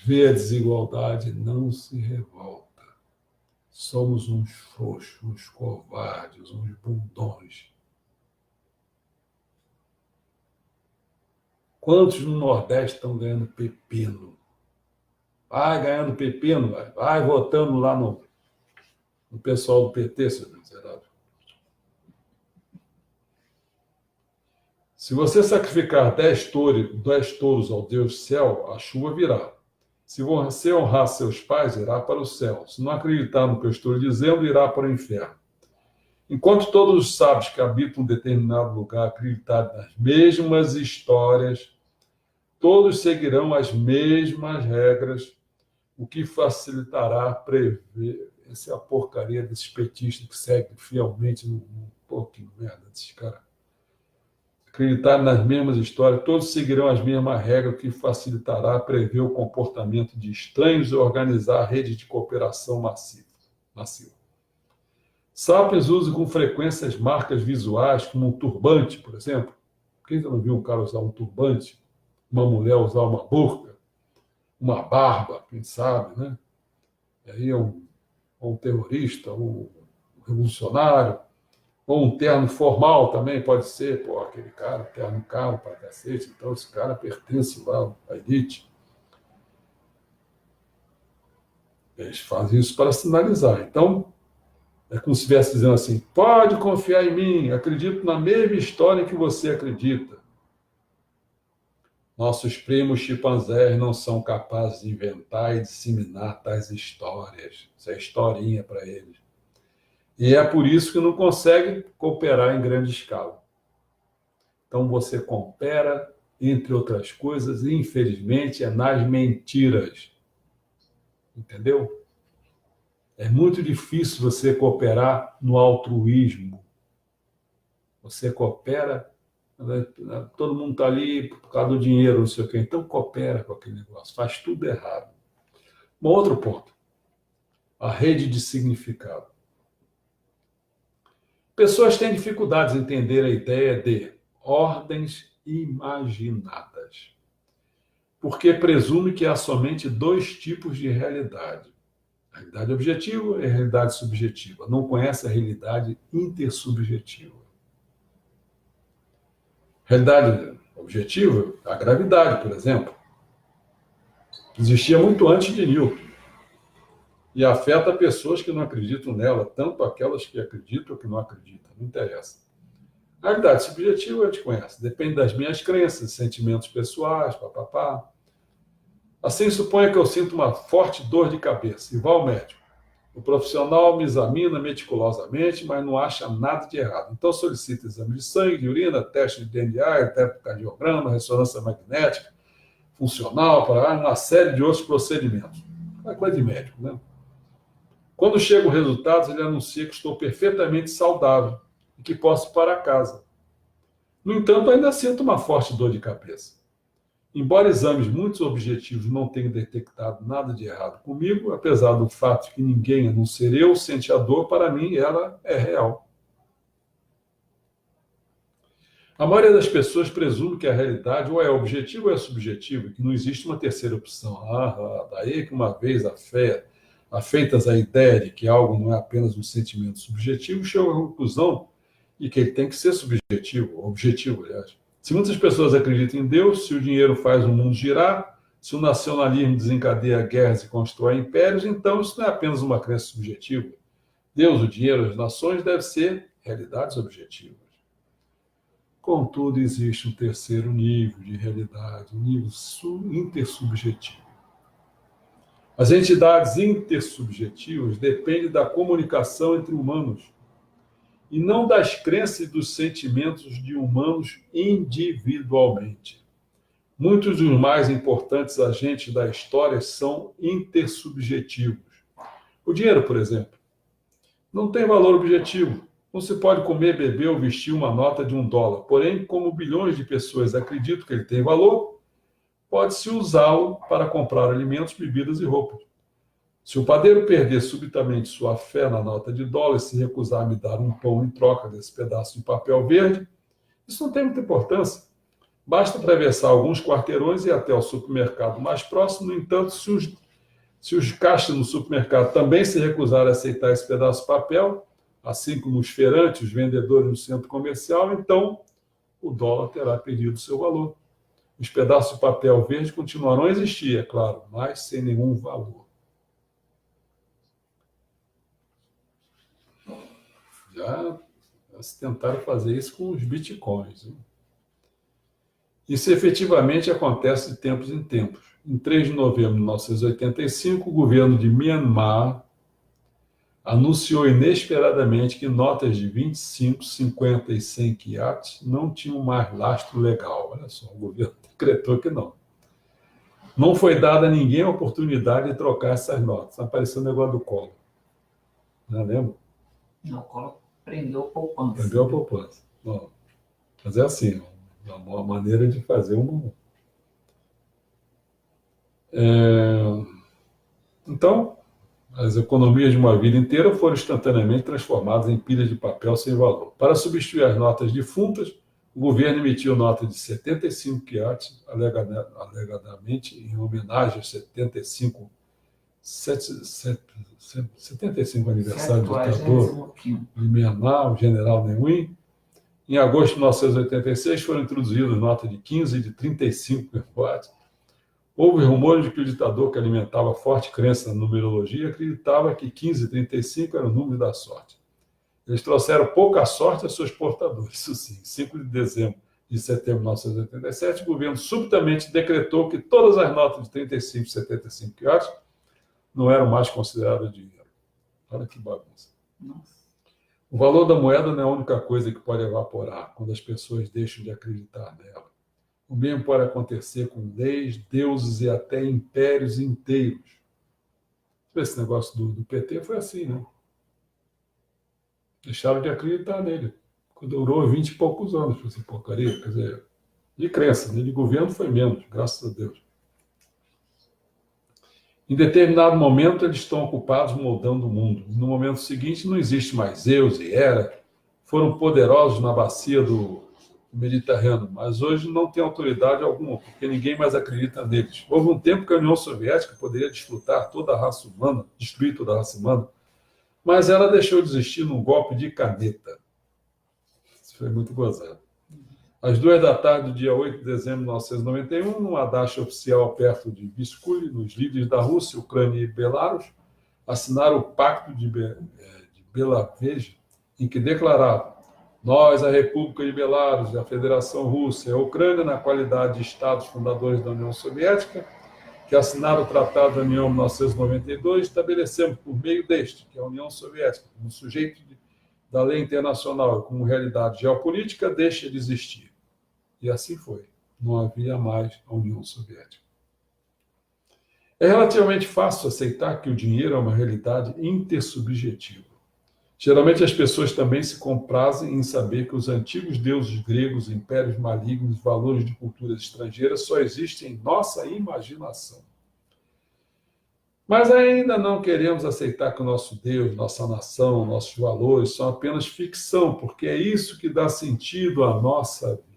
Vê a desigualdade, não se revolta. Somos uns frouxos, uns covardes, uns bundões. Quantos no Nordeste estão ganhando pepino? Vai ganhando pepino, vai votando lá no pessoal do PT, seu miserável. Se você sacrificar 10 touros ao Deus céu, a chuva virá. Se você honrar seus pais, irá para o céu. Se não acreditar no que eu estou lhe dizendo, irá para o inferno. Enquanto todos os sábios que habitam um determinado lugar acreditarem nas mesmas histórias, todos seguirão as mesmas regras, o que facilitará prever. Essa é a porcaria desses petistas que seguem fielmente no pouquinho merda desses caras. Acreditar nas mesmas histórias, todos seguirão as mesmas regras, o que facilitará prever o comportamento de estranhos e organizar a rede de cooperação massiva. Sapiens usa com frequência as marcas visuais, como um turbante, por exemplo. Quem já não viu um cara usar um turbante? Uma mulher usar uma burca? Uma barba, quem sabe, né? E aí é um terrorista, um revolucionário. Ou um terno formal também pode ser, pô, aquele cara, terno caro para cacete, então esse cara pertence lá à elite. Eles fazem isso para sinalizar. Então, é como se estivesse dizendo assim, pode confiar em mim, acredito na mesma história que você acredita. Nossos primos chimpanzés não são capazes de inventar e disseminar tais histórias. Isso é historinha para eles. E é por isso que não consegue cooperar em grande escala. Então você coopera, entre outras coisas, e infelizmente é nas mentiras. Entendeu? É muito difícil você cooperar no altruísmo. Você coopera, todo mundo está ali por causa do dinheiro, não sei o quê. Então coopera com aquele negócio, faz tudo errado. Um outro ponto, a rede de significado. Pessoas têm dificuldades em entender a ideia de ordens imaginadas, porque presume que há somente 2 tipos de realidade. A realidade objetiva e a realidade subjetiva. Não conhece a realidade intersubjetiva. Realidade objetiva, a gravidade, por exemplo, existia muito antes de Newton. E afeta pessoas que não acreditam nela, tanto aquelas que acreditam ou que não acreditam, não interessa. A realidade subjetiva a gente conhece, depende das minhas crenças, sentimentos pessoais, papapá. Assim, suponha que eu sinto uma forte dor de cabeça e vá ao médico. O profissional me examina meticulosamente, mas não acha nada de errado. Então solicita exame de sangue, de urina, teste de DNA, eletrocardiograma, ressonância magnética, funcional, para uma série de outros procedimentos. É coisa de médico, né? Quando chegam os resultados, ele anuncia que estou perfeitamente saudável e que posso ir para casa. No entanto, ainda sinto uma forte dor de cabeça. Embora exames muito objetivos não tenham detectado nada de errado comigo, apesar do fato de que ninguém, a não ser eu, sente a dor, para mim ela é real. A maioria das pessoas presume que a realidade ou é objetiva ou é subjetiva, e que não existe uma terceira opção. Daí que uma vez afeitas à ideia de que algo não é apenas um sentimento subjetivo, chegam à conclusão de que ele tem que ser subjetivo, objetivo, aliás. Se muitas pessoas acreditam em Deus, se o dinheiro faz o mundo girar, se o nacionalismo desencadeia guerras e constrói impérios, então isso não é apenas uma crença subjetiva. Deus, o dinheiro, as nações devem ser realidades objetivas. Contudo, existe um terceiro nível de realidade, um nível intersubjetivo. As entidades intersubjetivas dependem da comunicação entre humanos e não das crenças e dos sentimentos de humanos individualmente. Muitos dos mais importantes agentes da história são intersubjetivos. O dinheiro, por exemplo, não tem valor objetivo. Não se pode comer, beber ou vestir uma nota de $1. Porém, como bilhões de pessoas acreditam que ele tem valor, pode-se usá-lo para comprar alimentos, bebidas e roupas. Se o padeiro perder subitamente sua fé na nota de $1 e se recusar a me dar um pão em troca desse pedaço de papel verde, isso não tem muita importância. Basta atravessar alguns quarteirões e ir até o supermercado mais próximo. No entanto, se os caixas no supermercado também se recusarem a aceitar esse pedaço de papel, assim como os feirantes, os vendedores no centro comercial, então o dólar terá perdido seu valor. Os pedaços de papel verde continuarão a existir, é claro, mas sem nenhum valor. Já se tentaram fazer isso com os bitcoins. Né? Isso efetivamente acontece de tempos em tempos. Em 3 de novembro de 1985, o governo de Myanmar anunciou inesperadamente que notas de 25, 50 e 100 quiates não tinham mais lastro legal. Olha só, o governo decretou que não. Não foi dada a ninguém a oportunidade de trocar essas notas. Apareceu o negócio do Collor. Não lembra? Não, o Collor prendeu a poupança. Prendeu a poupança. Não. Mas é assim, uma maneira de fazer uma... Então, as economias de uma vida inteira foram instantaneamente transformadas em pilhas de papel sem valor. Para substituir as notas defuntas, o governo emitiu nota de 75 quiates, alegadamente em homenagem aos 75 aniversário do ditador de Myanmar, o general Ne Win. Em agosto de 1986, foram introduzidas notas de 15 e de 35 quiates. Houve rumores de que o ditador, que alimentava forte crença na numerologia, acreditava que 15 e 35 era o número da sorte. Eles trouxeram pouca sorte aos seus portadores. Isso sim, 5 de dezembro de setembro de 1987, o governo subitamente decretou que todas as notas de 35 e 75 quiates não eram mais consideradas dinheiro. Olha que bagunça. Nossa. O valor da moeda não é a única coisa que pode evaporar quando as pessoas deixam de acreditar nela. O mesmo pode acontecer com leis, deuses e até impérios inteiros. Esse negócio do PT foi assim, né? Deixaram de acreditar nele. Durou 20 e poucos anos, essa porcaria. Quer dizer, de crença, né? De governo foi menos, graças a Deus. Em determinado momento, eles estão ocupados moldando o mundo. No momento seguinte, não existe mais Zeus e Hera. Foram poderosos na bacia do Mediterrâneo, mas hoje não tem autoridade alguma, porque ninguém mais acredita neles. Houve um tempo que a União Soviética poderia destruir toda a raça humana, mas ela deixou de existir num golpe de caneta. Isso foi muito gozado. Às 2 da tarde do dia 8 de dezembro de 1991, numa dacha oficial perto de Visculi, os líderes da Rússia, Ucrânia e Belarus assinaram o Pacto de Belaveja, em que declaravam: nós, a República de Belarus, a Federação Russa e a Ucrânia, na qualidade de Estados fundadores da União Soviética, que assinaram o Tratado da União em 1992, estabelecemos, por meio deste, que é a União Soviética, como sujeito da lei internacional e como realidade geopolítica, deixa de existir. E assim foi. Não havia mais a União Soviética. É relativamente fácil aceitar que o dinheiro é uma realidade intersubjetiva. Geralmente as pessoas também se comprazem em saber que os antigos deuses gregos, impérios malignos, valores de culturas estrangeiras só existem em nossa imaginação. Mas ainda não queremos aceitar que o nosso Deus, nossa nação, nossos valores são apenas ficção, porque é isso que dá sentido à nossa vida.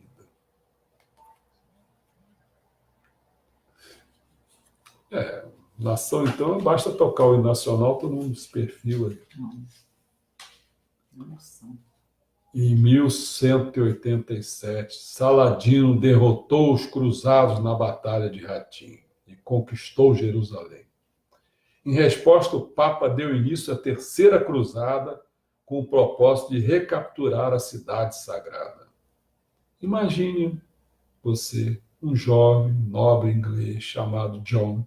Nação, então, basta tocar o hino nacional, todo mundo se perfila. Nossa. Em 1187, Saladino derrotou os cruzados na Batalha de Ratim e conquistou Jerusalém. Em resposta, o Papa deu início à Terceira Cruzada com o propósito de recapturar a cidade sagrada. Imagine você, um jovem nobre inglês chamado John,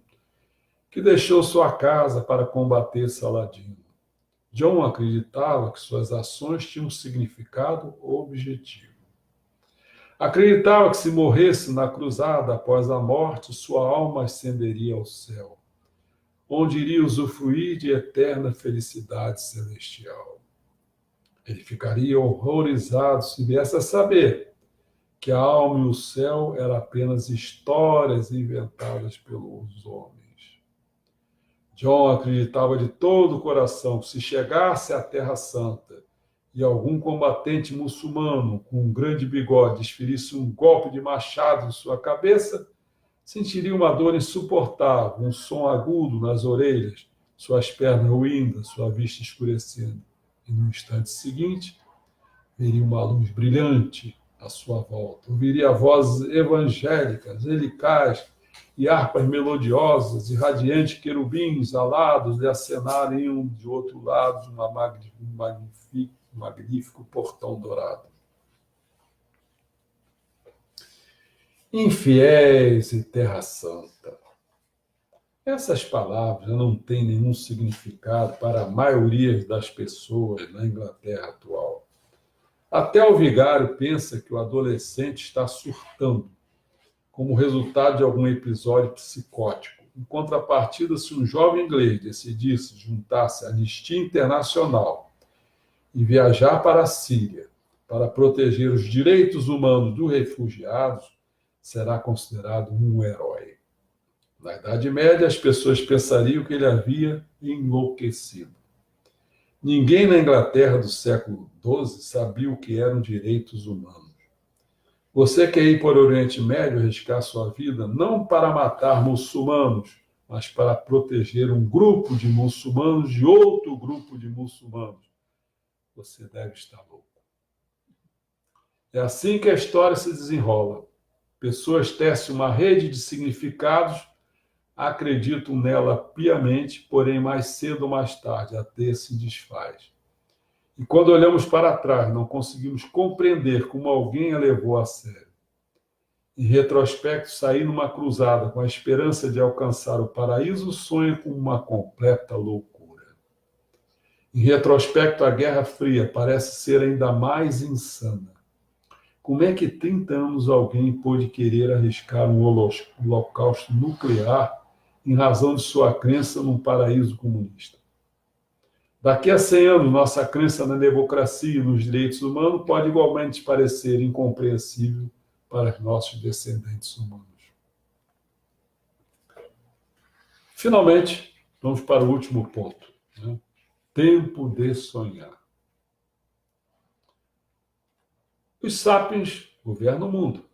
que deixou sua casa para combater Saladino. John acreditava que suas ações tinham um significado objetivo. Acreditava que se morresse na cruzada após a morte, sua alma ascenderia ao céu, onde iria usufruir de eterna felicidade celestial. Ele ficaria horrorizado se viesse a saber que a alma e o céu eram apenas histórias inventadas pelos homens. John acreditava de todo o coração que se chegasse à Terra Santa e algum combatente muçulmano com um grande bigode desferisse um golpe de machado em sua cabeça, sentiria uma dor insuportável, um som agudo nas orelhas, suas pernas ruindo, sua vista escurecendo. E no instante seguinte, veria uma luz brilhante à sua volta. Ouviria vozes evangélicas, angelicais e harpas melodiosas e radiantes querubins alados lhe acenarem um de outro lado de um magnífico portão dourado. Infiéis e terra santa. Essas palavras não têm nenhum significado para a maioria das pessoas na Inglaterra atual. Até o vigário pensa que o adolescente está surtando, como resultado de algum episódio psicótico. Em contrapartida, se um jovem inglês decidisse juntar-se à Anistia Internacional e viajar para a Síria para proteger os direitos humanos dos refugiados, será considerado um herói. Na Idade Média, as pessoas pensariam que ele havia enlouquecido. Ninguém na Inglaterra do século XII sabia o que eram direitos humanos. Você quer ir para o Oriente Médio arriscar sua vida não para matar muçulmanos, mas para proteger um grupo de muçulmanos de outro grupo de muçulmanos. Você deve estar louco. É assim que a história se desenrola. Pessoas tecem uma rede de significados, acreditam nela piamente, porém mais cedo ou mais tarde a teia se desfaz. E quando olhamos para trás, não conseguimos compreender como alguém a levou a sério. Em retrospecto, sair numa cruzada com a esperança de alcançar o paraíso sonha com uma completa loucura. Em retrospecto, a Guerra Fria parece ser ainda mais insana. Como é que 30 anos alguém pôde querer arriscar um holocausto nuclear em razão de sua crença num paraíso comunista? Daqui a 100 anos, nossa crença na democracia e nos direitos humanos pode igualmente parecer incompreensível para os nossos descendentes humanos. Finalmente, vamos para o último ponto. Tempo de sonhar. Os sapiens governam o mundo.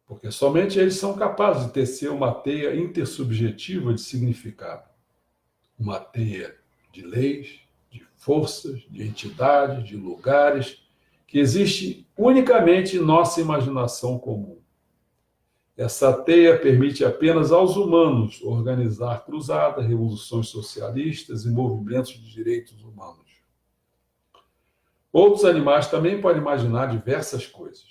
Porque somente eles são capazes de tecer uma teia intersubjetiva de significado. Uma teia de leis, de forças, de entidades, de lugares, que existe unicamente em nossa imaginação comum. Essa teia permite apenas aos humanos organizar cruzadas, revoluções socialistas e movimentos de direitos humanos. Outros animais também podem imaginar diversas coisas.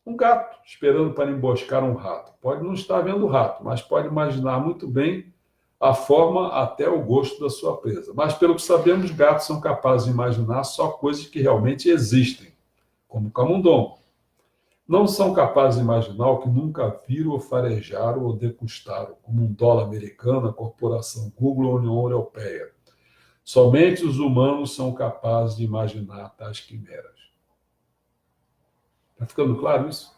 Um gato esperando para emboscar um rato. Pode não estar vendo o rato, mas pode imaginar muito bem a forma até o gosto da sua presa. Mas, pelo que sabemos, gatos são capazes de imaginar só coisas que realmente existem, como o camundongo. Não são capazes de imaginar o que nunca viram ou farejaram ou degustaram, como um dólar americano, a corporação Google ou a União Europeia. Somente os humanos são capazes de imaginar tais quimeras. Está ficando claro isso?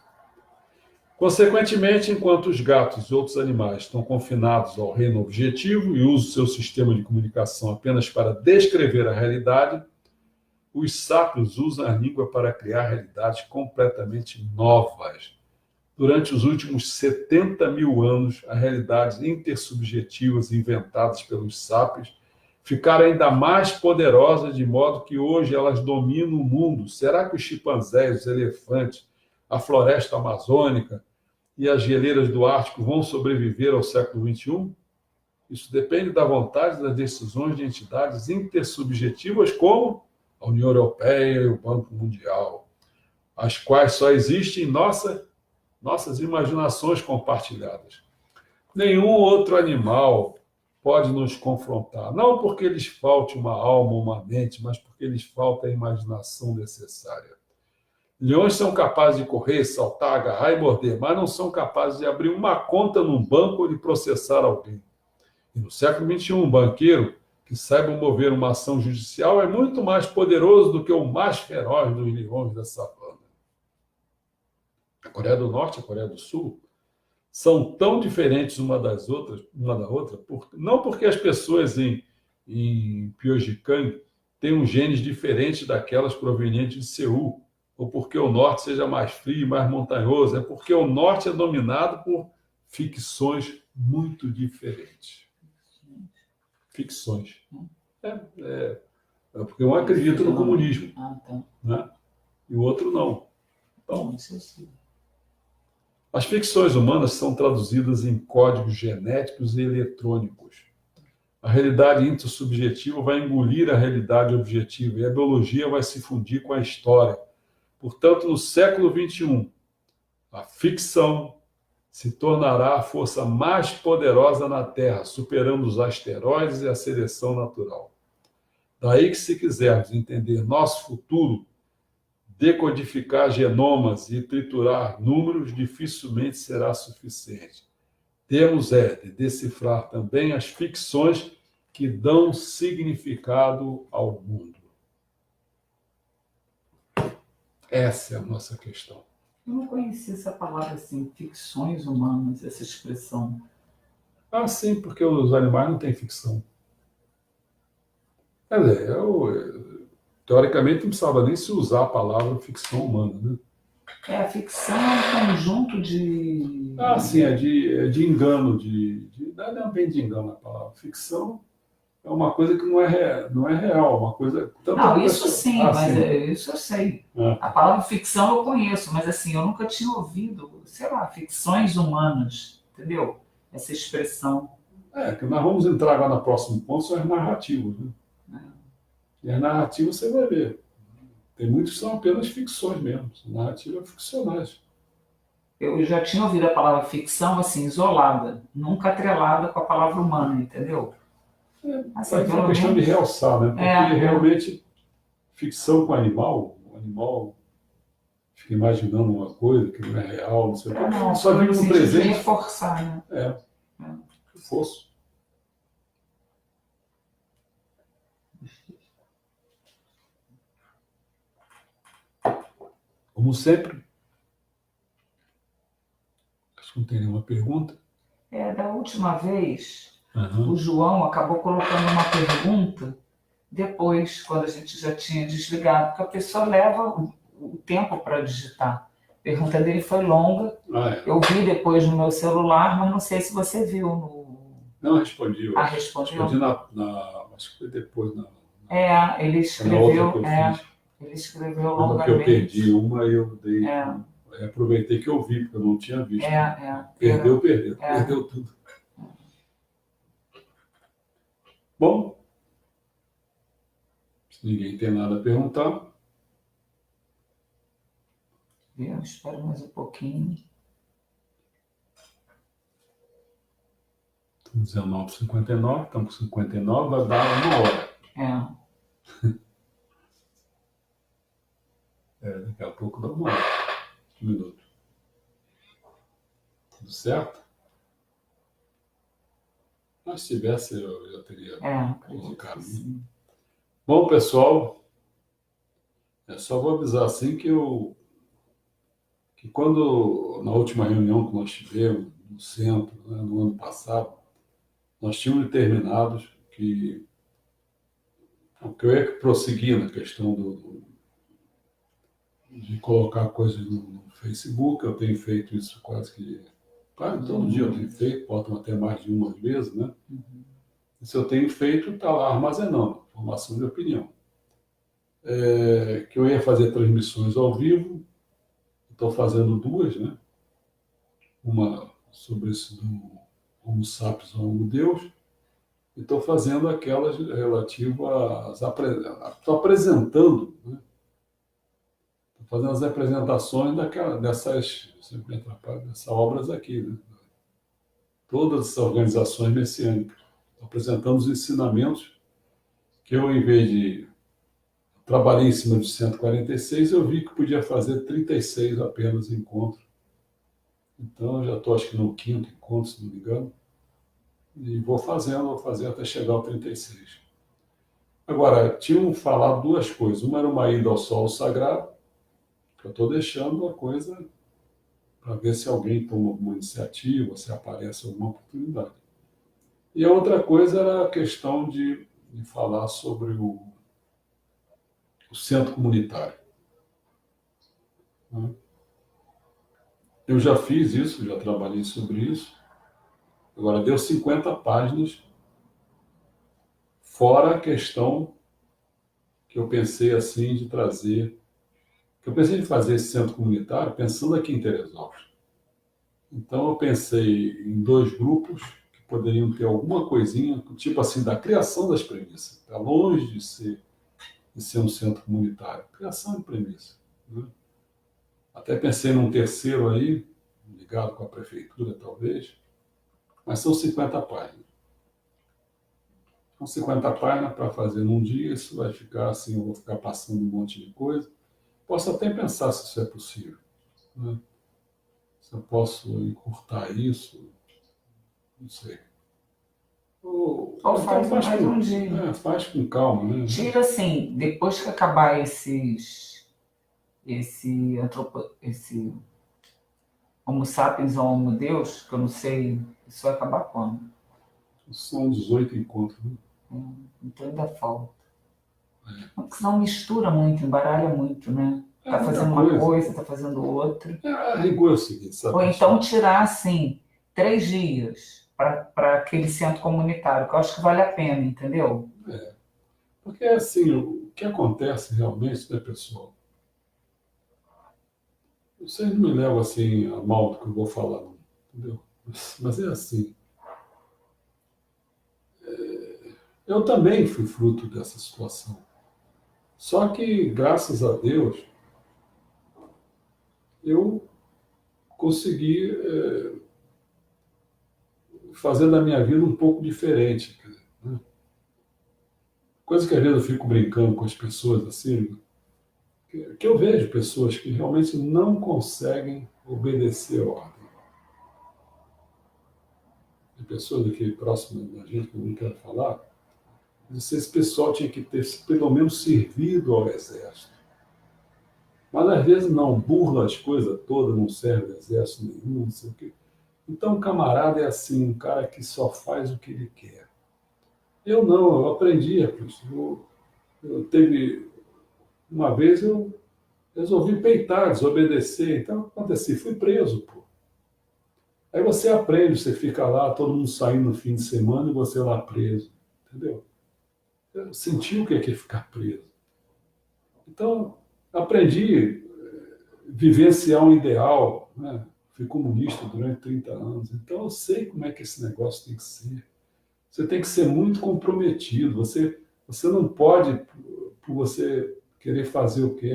Consequentemente, enquanto os gatos e outros animais estão confinados ao reino objetivo e usam seu sistema de comunicação apenas para descrever a realidade, os sápios usam a língua para criar realidades completamente novas. Durante os últimos 70 mil anos, as realidades intersubjetivas inventadas pelos sápios ficaram ainda mais poderosas, de modo que hoje elas dominam o mundo. Será que os chimpanzés, os elefantes, a floresta amazônica e as geleiras do Ártico vão sobreviver ao século XXI? Isso depende da vontade das decisões de entidades intersubjetivas como a União Europeia e o Banco Mundial, as quais só existem em nossas imaginações compartilhadas. Nenhum outro animal pode nos confrontar, não porque lhes falte uma alma ou uma mente, mas porque lhes falta a imaginação necessária. Leões são capazes de correr, saltar, agarrar e morder, mas não são capazes de abrir uma conta num banco ou de processar alguém. E no século XXI, um banqueiro que saiba mover uma ação judicial é muito mais poderoso do que o mais feroz dos leões da savana. A Coreia do Norte e a Coreia do Sul são tão diferentes uma da outra, não porque as pessoas em Pyongyang tenham genes diferentes daquelas provenientes de Seul, ou porque o norte seja mais frio e mais montanhoso, é porque o norte é dominado por ficções muito diferentes. Ficções. É porque um acredita no comunismo, né? E o outro não. Então, as ficções humanas são traduzidas em códigos genéticos e eletrônicos. A realidade intersubjetiva vai engolir a realidade objetiva e a biologia vai se fundir com a história. Portanto, no século XXI, a ficção se tornará a força mais poderosa na Terra, superando os asteroides e a seleção natural. Daí que, se quisermos entender nosso futuro, decodificar genomas e triturar números dificilmente será suficiente. Temos de decifrar também as ficções que dão significado ao mundo. Essa é a nossa questão. Eu não conhecia essa palavra assim, ficções humanas, essa expressão. Ah, sim, porque os animais não têm ficção. Quer dizer, teoricamente não precisava nem se usar a palavra ficção humana, né? A ficção é um conjunto de... Ah, sim, é de engano, não é bem de engano a palavra. Ficção é uma coisa que não é real, uma coisa... Não, isso sim, mas isso eu sei. A palavra ficção eu conheço, mas assim, eu nunca tinha ouvido, sei lá, ficções humanas, entendeu? Essa expressão. Que nós vamos entrar agora no próximo ponto, são as narrativas, né? E as narrativas você vai ver. Tem muitos que são apenas ficções mesmo, são narrativas ficcionais. Eu já tinha ouvido a palavra ficção assim, isolada, nunca atrelada com a palavra humana, entendeu? Assim, é uma questão de realçar, né? Porque realmente, ficção com animal, o animal fica imaginando uma coisa que não é real, não sei o que. Só vive no presente. Reforçar, né? Reforço. Como sempre. Acho que não tem nenhuma pergunta. Da última vez, o João acabou colocando uma pergunta depois, quando a gente já tinha desligado, porque a pessoa leva o tempo para digitar. A pergunta dele foi longa. Eu vi depois no meu celular, mas não sei se você viu no... Não, respondi. Respondeu? Respondi acho que foi depois. Ele escreveu... Ele escreveu longamente. Eu perdi uma e eu dei... aproveitei que eu vi, porque eu não tinha visto. Perdeu tudo. Bom, se ninguém tem nada a perguntar... Eu espero mais um pouquinho. 19h59, estamos com 59, vai dar uma hora. Daqui a pouco dá uma hora. Um minuto. Tudo certo? Mas se tivesse, eu já teria colocado. Bom, pessoal, só vou avisar assim que quando, na última reunião que nós tivemos no centro, né, no ano passado, nós tínhamos determinado que eu ia prosseguir na questão de colocar coisas no Facebook. Eu tenho feito isso quase todo dia eu tenho feito, botam até mais de uma vez, né? Se eu tenho feito, está lá armazenando, formação de opinião. Que eu ia fazer transmissões ao vivo, estou fazendo 2, né? uma sobre isso do Homo sapiens ou Homo Deus, e estou fazendo aquelas relativas estou apresentando, né? Estou fazendo as apresentações dessas obras aqui, né? Todas as organizações messiânicas. Estou apresentando os ensinamentos que eu, em vez de trabalhar em cima de 146, eu vi que podia fazer 36 apenas encontros. Então, eu já estou, acho que no 5º encontro, se não me engano, e vou fazer até chegar ao 36. Agora, tinham falado duas coisas. Uma era uma ida ao solo sagrado, que eu estou deixando a coisa para ver se alguém toma alguma iniciativa, se aparece alguma oportunidade. E a outra coisa era a questão de falar sobre o centro comunitário. Eu já fiz isso, já trabalhei sobre isso. Agora, deu 50 páginas, fora a questão que eu pensei assim de trazer, que eu pensei em fazer esse centro comunitário pensando aqui em Teresópolis. Então, eu pensei em 2 grupos que poderiam ter alguma coisinha, tipo assim, da criação das premissas. Está longe de ser um centro comunitário. Criação de premissa. Né? Até pensei num terceiro aí, ligado com a prefeitura, talvez, mas são 50 páginas. São 50 páginas para fazer num dia, isso vai ficar assim, eu vou ficar passando um monte de coisa. Posso até pensar se isso é possível. Né? Se eu posso encurtar isso, não sei. Ou faz mais um dia. Faz com calma, né? Tira assim, depois que acabar esse Homo sapiens ou Homo Deus, que eu não sei, isso vai acabar quando? São 18 encontros, né? Então ainda falta. Porque senão mistura muito, embaralha muito, né? Tá fazendo uma coisa, tá fazendo outra. A rigor é o seguinte, sabe? Ou então tirar, assim, 3 dias para aquele centro comunitário, que eu acho que vale a pena, entendeu? Porque, assim, o que acontece realmente, né, pessoal? Vocês não me levam, assim, a mal do que eu vou falar, não, entendeu? Mas é assim. Eu também fui fruto dessa situação. Só que, graças a Deus, eu consegui fazer da minha vida um pouco diferente. Né? Coisa que às vezes eu fico brincando com as pessoas assim, que eu vejo pessoas que realmente não conseguem obedecer a ordem. De pessoas aqui próximas da gente, que eu não quero falar, esse pessoal tinha que ter pelo menos servido ao exército. Mas às vezes não, burla as coisas todas, não serve exército nenhum, não sei o quê. Então, o camarada é assim, um cara que só faz o que ele quer. Eu não, eu aprendi, eu teve uma vez eu resolvi peitar, desobedecer, então aconteci, fui preso, pô. Aí você aprende, você fica lá, todo mundo saindo no fim de semana e você lá preso, entendeu? Eu senti o que é ficar preso. Então, aprendi a vivenciar um ideal, né? Fui comunista durante 30 anos, então eu sei como é que esse negócio tem que ser. Você tem que ser muito comprometido, você não pode, por você querer fazer o que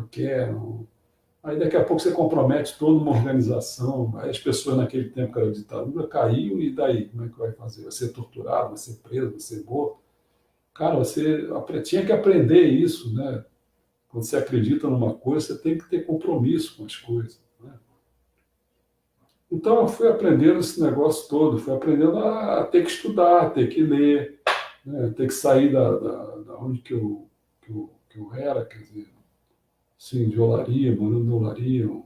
quer, não. Aí daqui a pouco você compromete toda uma organização, aí as pessoas naquele tempo que era ditadura caíam, e daí, como é que vai fazer? Vai ser torturado, vai ser preso, vai ser morto? Cara, você tinha que aprender isso, né? Quando você acredita numa coisa, você tem que ter compromisso com as coisas. Né? Então eu fui aprendendo esse negócio todo, fui aprendendo a ter que estudar, a ter que ler, né? Ter que sair da onde que eu era, quer dizer, assim, de Olaria, morando em Olaria, um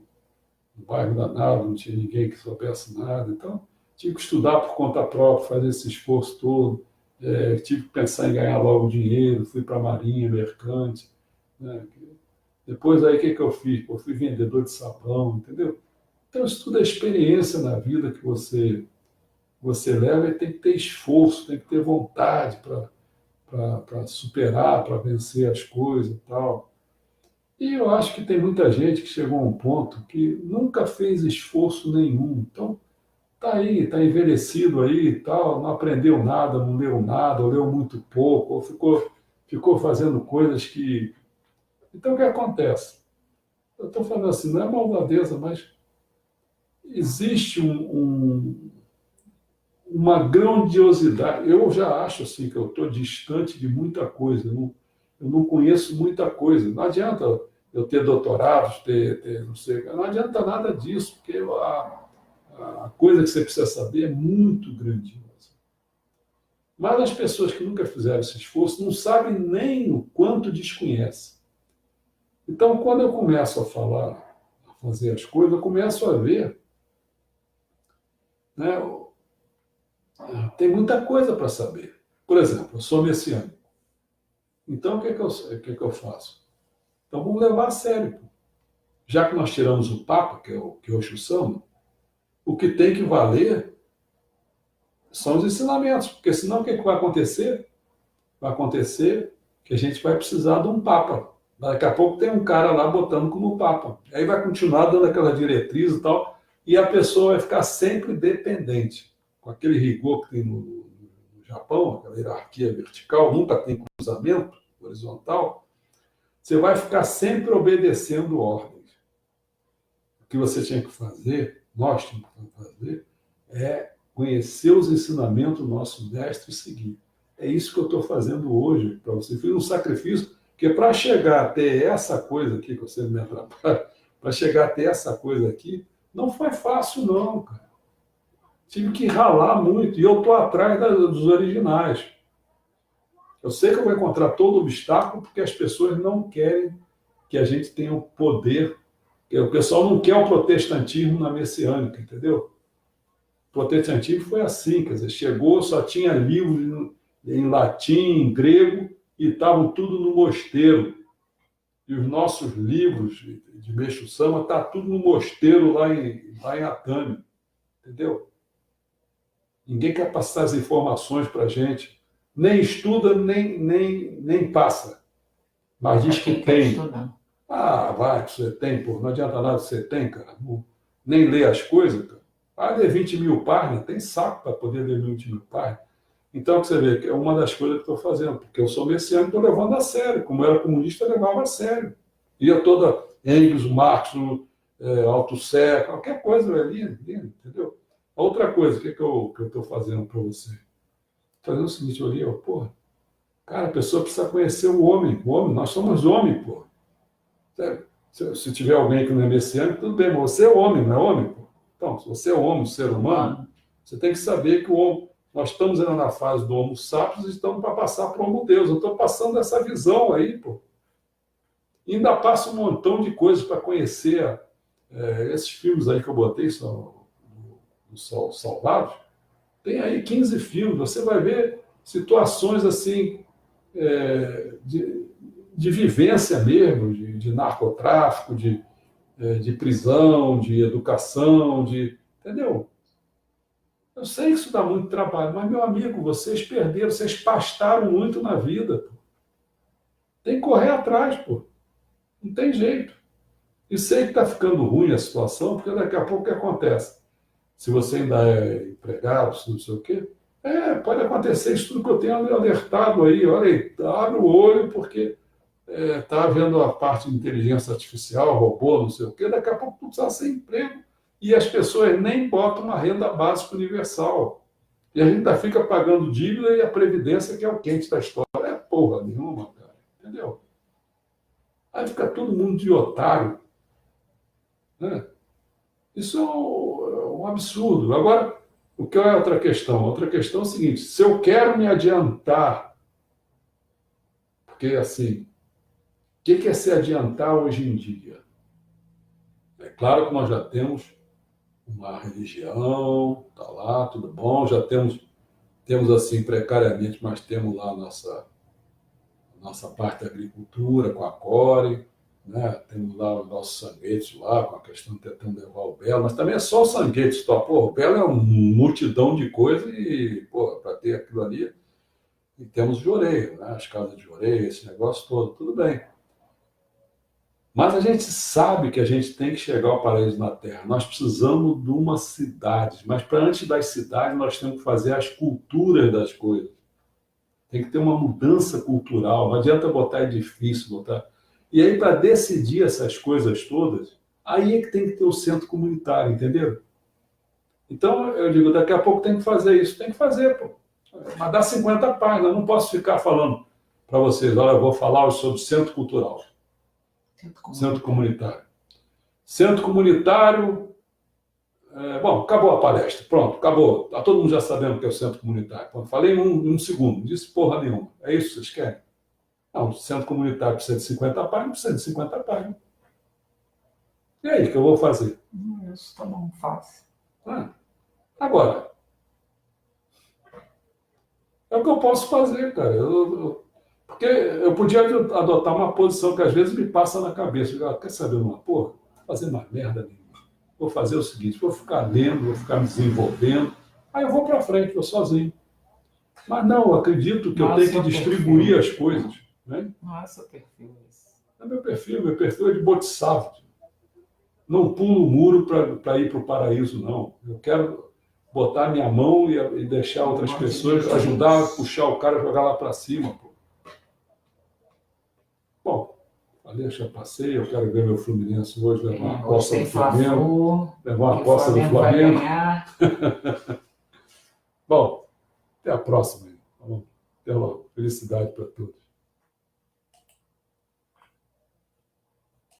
bairro danado, não tinha ninguém que soubesse nada. Então, tive que estudar por conta própria, fazer esse esforço todo. Tive que pensar em ganhar logo dinheiro, fui para a Marinha Mercante. Né? Depois, aí, o que eu fiz? Eu fui vendedor de sabão, entendeu? Então, isso tudo é experiência na vida que você leva, e tem que ter esforço, tem que ter vontade para superar, para vencer as coisas e tal. E eu acho que tem muita gente que chegou a um ponto que nunca fez esforço nenhum. Então, tá aí, tá envelhecido aí e tal, não aprendeu nada, não leu nada, ou leu muito pouco, ou ficou fazendo coisas que. Então, o que acontece? Eu estou falando assim, não é malvadeza, mas existe uma grandiosidade. Eu já acho assim que eu estou distante de muita coisa. Eu não conheço muita coisa. Não adianta eu ter doutorados, não sei, não adianta nada disso, porque a coisa que você precisa saber é muito grandiosa. Mas as pessoas que nunca fizeram esse esforço não sabem nem o quanto desconhecem. Então, quando eu começo a falar, a fazer as coisas, eu começo a ver, né, tem muita coisa para saber. Por exemplo, eu sou messiânico. Então, o que é que eu faço? Então, vamos levar a sério. Pô. Já que nós tiramos o Papa, que é o Xussão, o que tem que valer são os ensinamentos. Porque senão, o que vai acontecer? Vai acontecer que a gente vai precisar de um Papa. Daqui a pouco tem um cara lá botando como Papa. Aí vai continuar dando aquela diretriz e tal, e a pessoa vai ficar sempre dependente. Com aquele rigor que tem no Japão, aquela hierarquia vertical, nunca tem cruzamento horizontal, você vai ficar sempre obedecendo ordens. O que você tinha que fazer, nós tínhamos que fazer, é conhecer os ensinamentos do nosso mestre e seguir. É isso que eu estou fazendo hoje para você. Fiz um sacrifício, porque para chegar até essa coisa aqui, que você me atrapalha, para chegar até essa coisa aqui, não foi fácil não, cara. Tive que ralar muito, e eu estou atrás dos originais. Eu sei que eu vou encontrar todo obstáculo, porque as pessoas não querem que a gente tenha o poder. O pessoal não quer o protestantismo na messiânica, entendeu? O protestantismo foi assim, quer dizer, chegou, só tinha livros em latim, em grego, e estavam tudo no mosteiro. E os nossos livros de Meixo Sama tá tudo no mosteiro lá em Atami, entendeu? Ninguém quer passar as informações para a gente. Nem estuda, nem passa. Mas diz que tem. Ah, vai, você tem, pô. Não adianta nada você tem, cara. Não, nem lê as coisas, cara. Ah, ler 20 mil páginas, tem saco para poder ler 20 mil páginas. Então, você vê que é uma das coisas que eu estou fazendo, porque eu sou messiânico, estou levando a sério. Como eu era comunista, eu levava a sério. Ia toda Engels, Marx, Althusser, qualquer coisa eu li, entendeu? Outra coisa, o que eu estou fazendo para você? Estou fazendo o seguinte, eu li, porra, cara, a pessoa precisa conhecer o homem, nós somos homem, pô. Se tiver alguém que não é messiânico, tudo bem, mas você é homem, não é homem, pô? Então, se você é homem, ser humano, você tem que saber que nós estamos ainda na fase do Homo sapiens e estamos para passar para o Homo Deus. Eu estou passando essa visão aí, pô. E ainda passa um montão de coisas para conhecer. Esses filmes aí que eu botei são salvados. Tem aí 15 filmes. Você vai ver situações assim de vivência mesmo, de narcotráfico, de prisão, de educação, entendeu? Eu sei que isso dá muito trabalho, mas, meu amigo, vocês pastaram muito na vida. Pô. Tem que correr atrás, pô. Não tem jeito. E sei que está ficando ruim a situação, porque daqui a pouco o que acontece? Se você ainda é empregado, se não sei o quê, pode acontecer isso tudo que eu tenho alertado aí. Olha aí, abre o olho, porque está havendo a parte de inteligência artificial, robô, não sei o quê, daqui a pouco tu precisa sem emprego. E as pessoas nem botam uma renda básica universal. E a gente ainda fica pagando dívida e a Previdência, que é o quente da história, é porra nenhuma, cara. Entendeu? Aí fica todo mundo de otário. Né? Isso é um absurdo. Agora, o que é outra questão? Outra questão é o seguinte: se eu quero me adiantar, porque assim, o que é se adiantar hoje em dia? É claro que nós já temos uma religião, tá lá, tudo bom, já temos assim precariamente, mas temos lá a nossa parte da agricultura com a Core, né? Temos lá os nossos sanguetes lá, com a questão de tentando levar o Belo, mas também é só o sanguete, o Belo é uma multidão de coisas e, para ter aquilo ali, e temos de Oreia, né? As casas de Oreia, esse negócio todo, tudo bem. Mas a gente sabe que a gente tem que chegar ao paraíso na Terra. Nós precisamos de uma cidade. Mas para antes das cidades, nós temos que fazer as culturas das coisas. Tem que ter uma mudança cultural. Não adianta botar edifício, botar... E aí, para decidir essas coisas todas, aí é que tem que ter o centro comunitário, entendeu? Então, eu digo, daqui a pouco tem que fazer isso. Tem que fazer, pô. Mas dá 50 páginas. Eu não posso ficar falando para vocês, olha, eu vou falar sobre centro cultural. Centro comunitário. Centro comunitário... bom, acabou a palestra. Pronto, acabou. Está todo mundo já sabendo o que é o centro comunitário. Pô, falei em um segundo, não disse porra nenhuma. É isso que vocês querem? Não, o centro comunitário precisa de 50 páginas, precisa de 50 páginas. E aí, o que eu vou fazer? Isso tá bom, fácil. Agora, é o que eu posso fazer, cara. Porque eu podia adotar uma posição que às vezes me passa na cabeça. Quer saber uma porra? Vou fazer mais merda nenhuma. Vou fazer o seguinte, vou ficar lendo, vou ficar me desenvolvendo. Aí eu vou para frente, vou sozinho. Mas não, eu acredito que eu tenho que distribuir as coisas. Né? Não é seu perfil isso. É meu perfil é de Bodhisattva. Não pulo o muro para ir para o paraíso, não. Eu quero botar minha mão e deixar outras pessoas, ajudar a puxar o cara e jogar lá para cima. Pô. Bom, ali já passei, eu quero ver meu Fluminense hoje levar uma coça do Flamengo. Levar uma coça do Flamengo. Bom, até a próxima. Até logo. Felicidade para todos.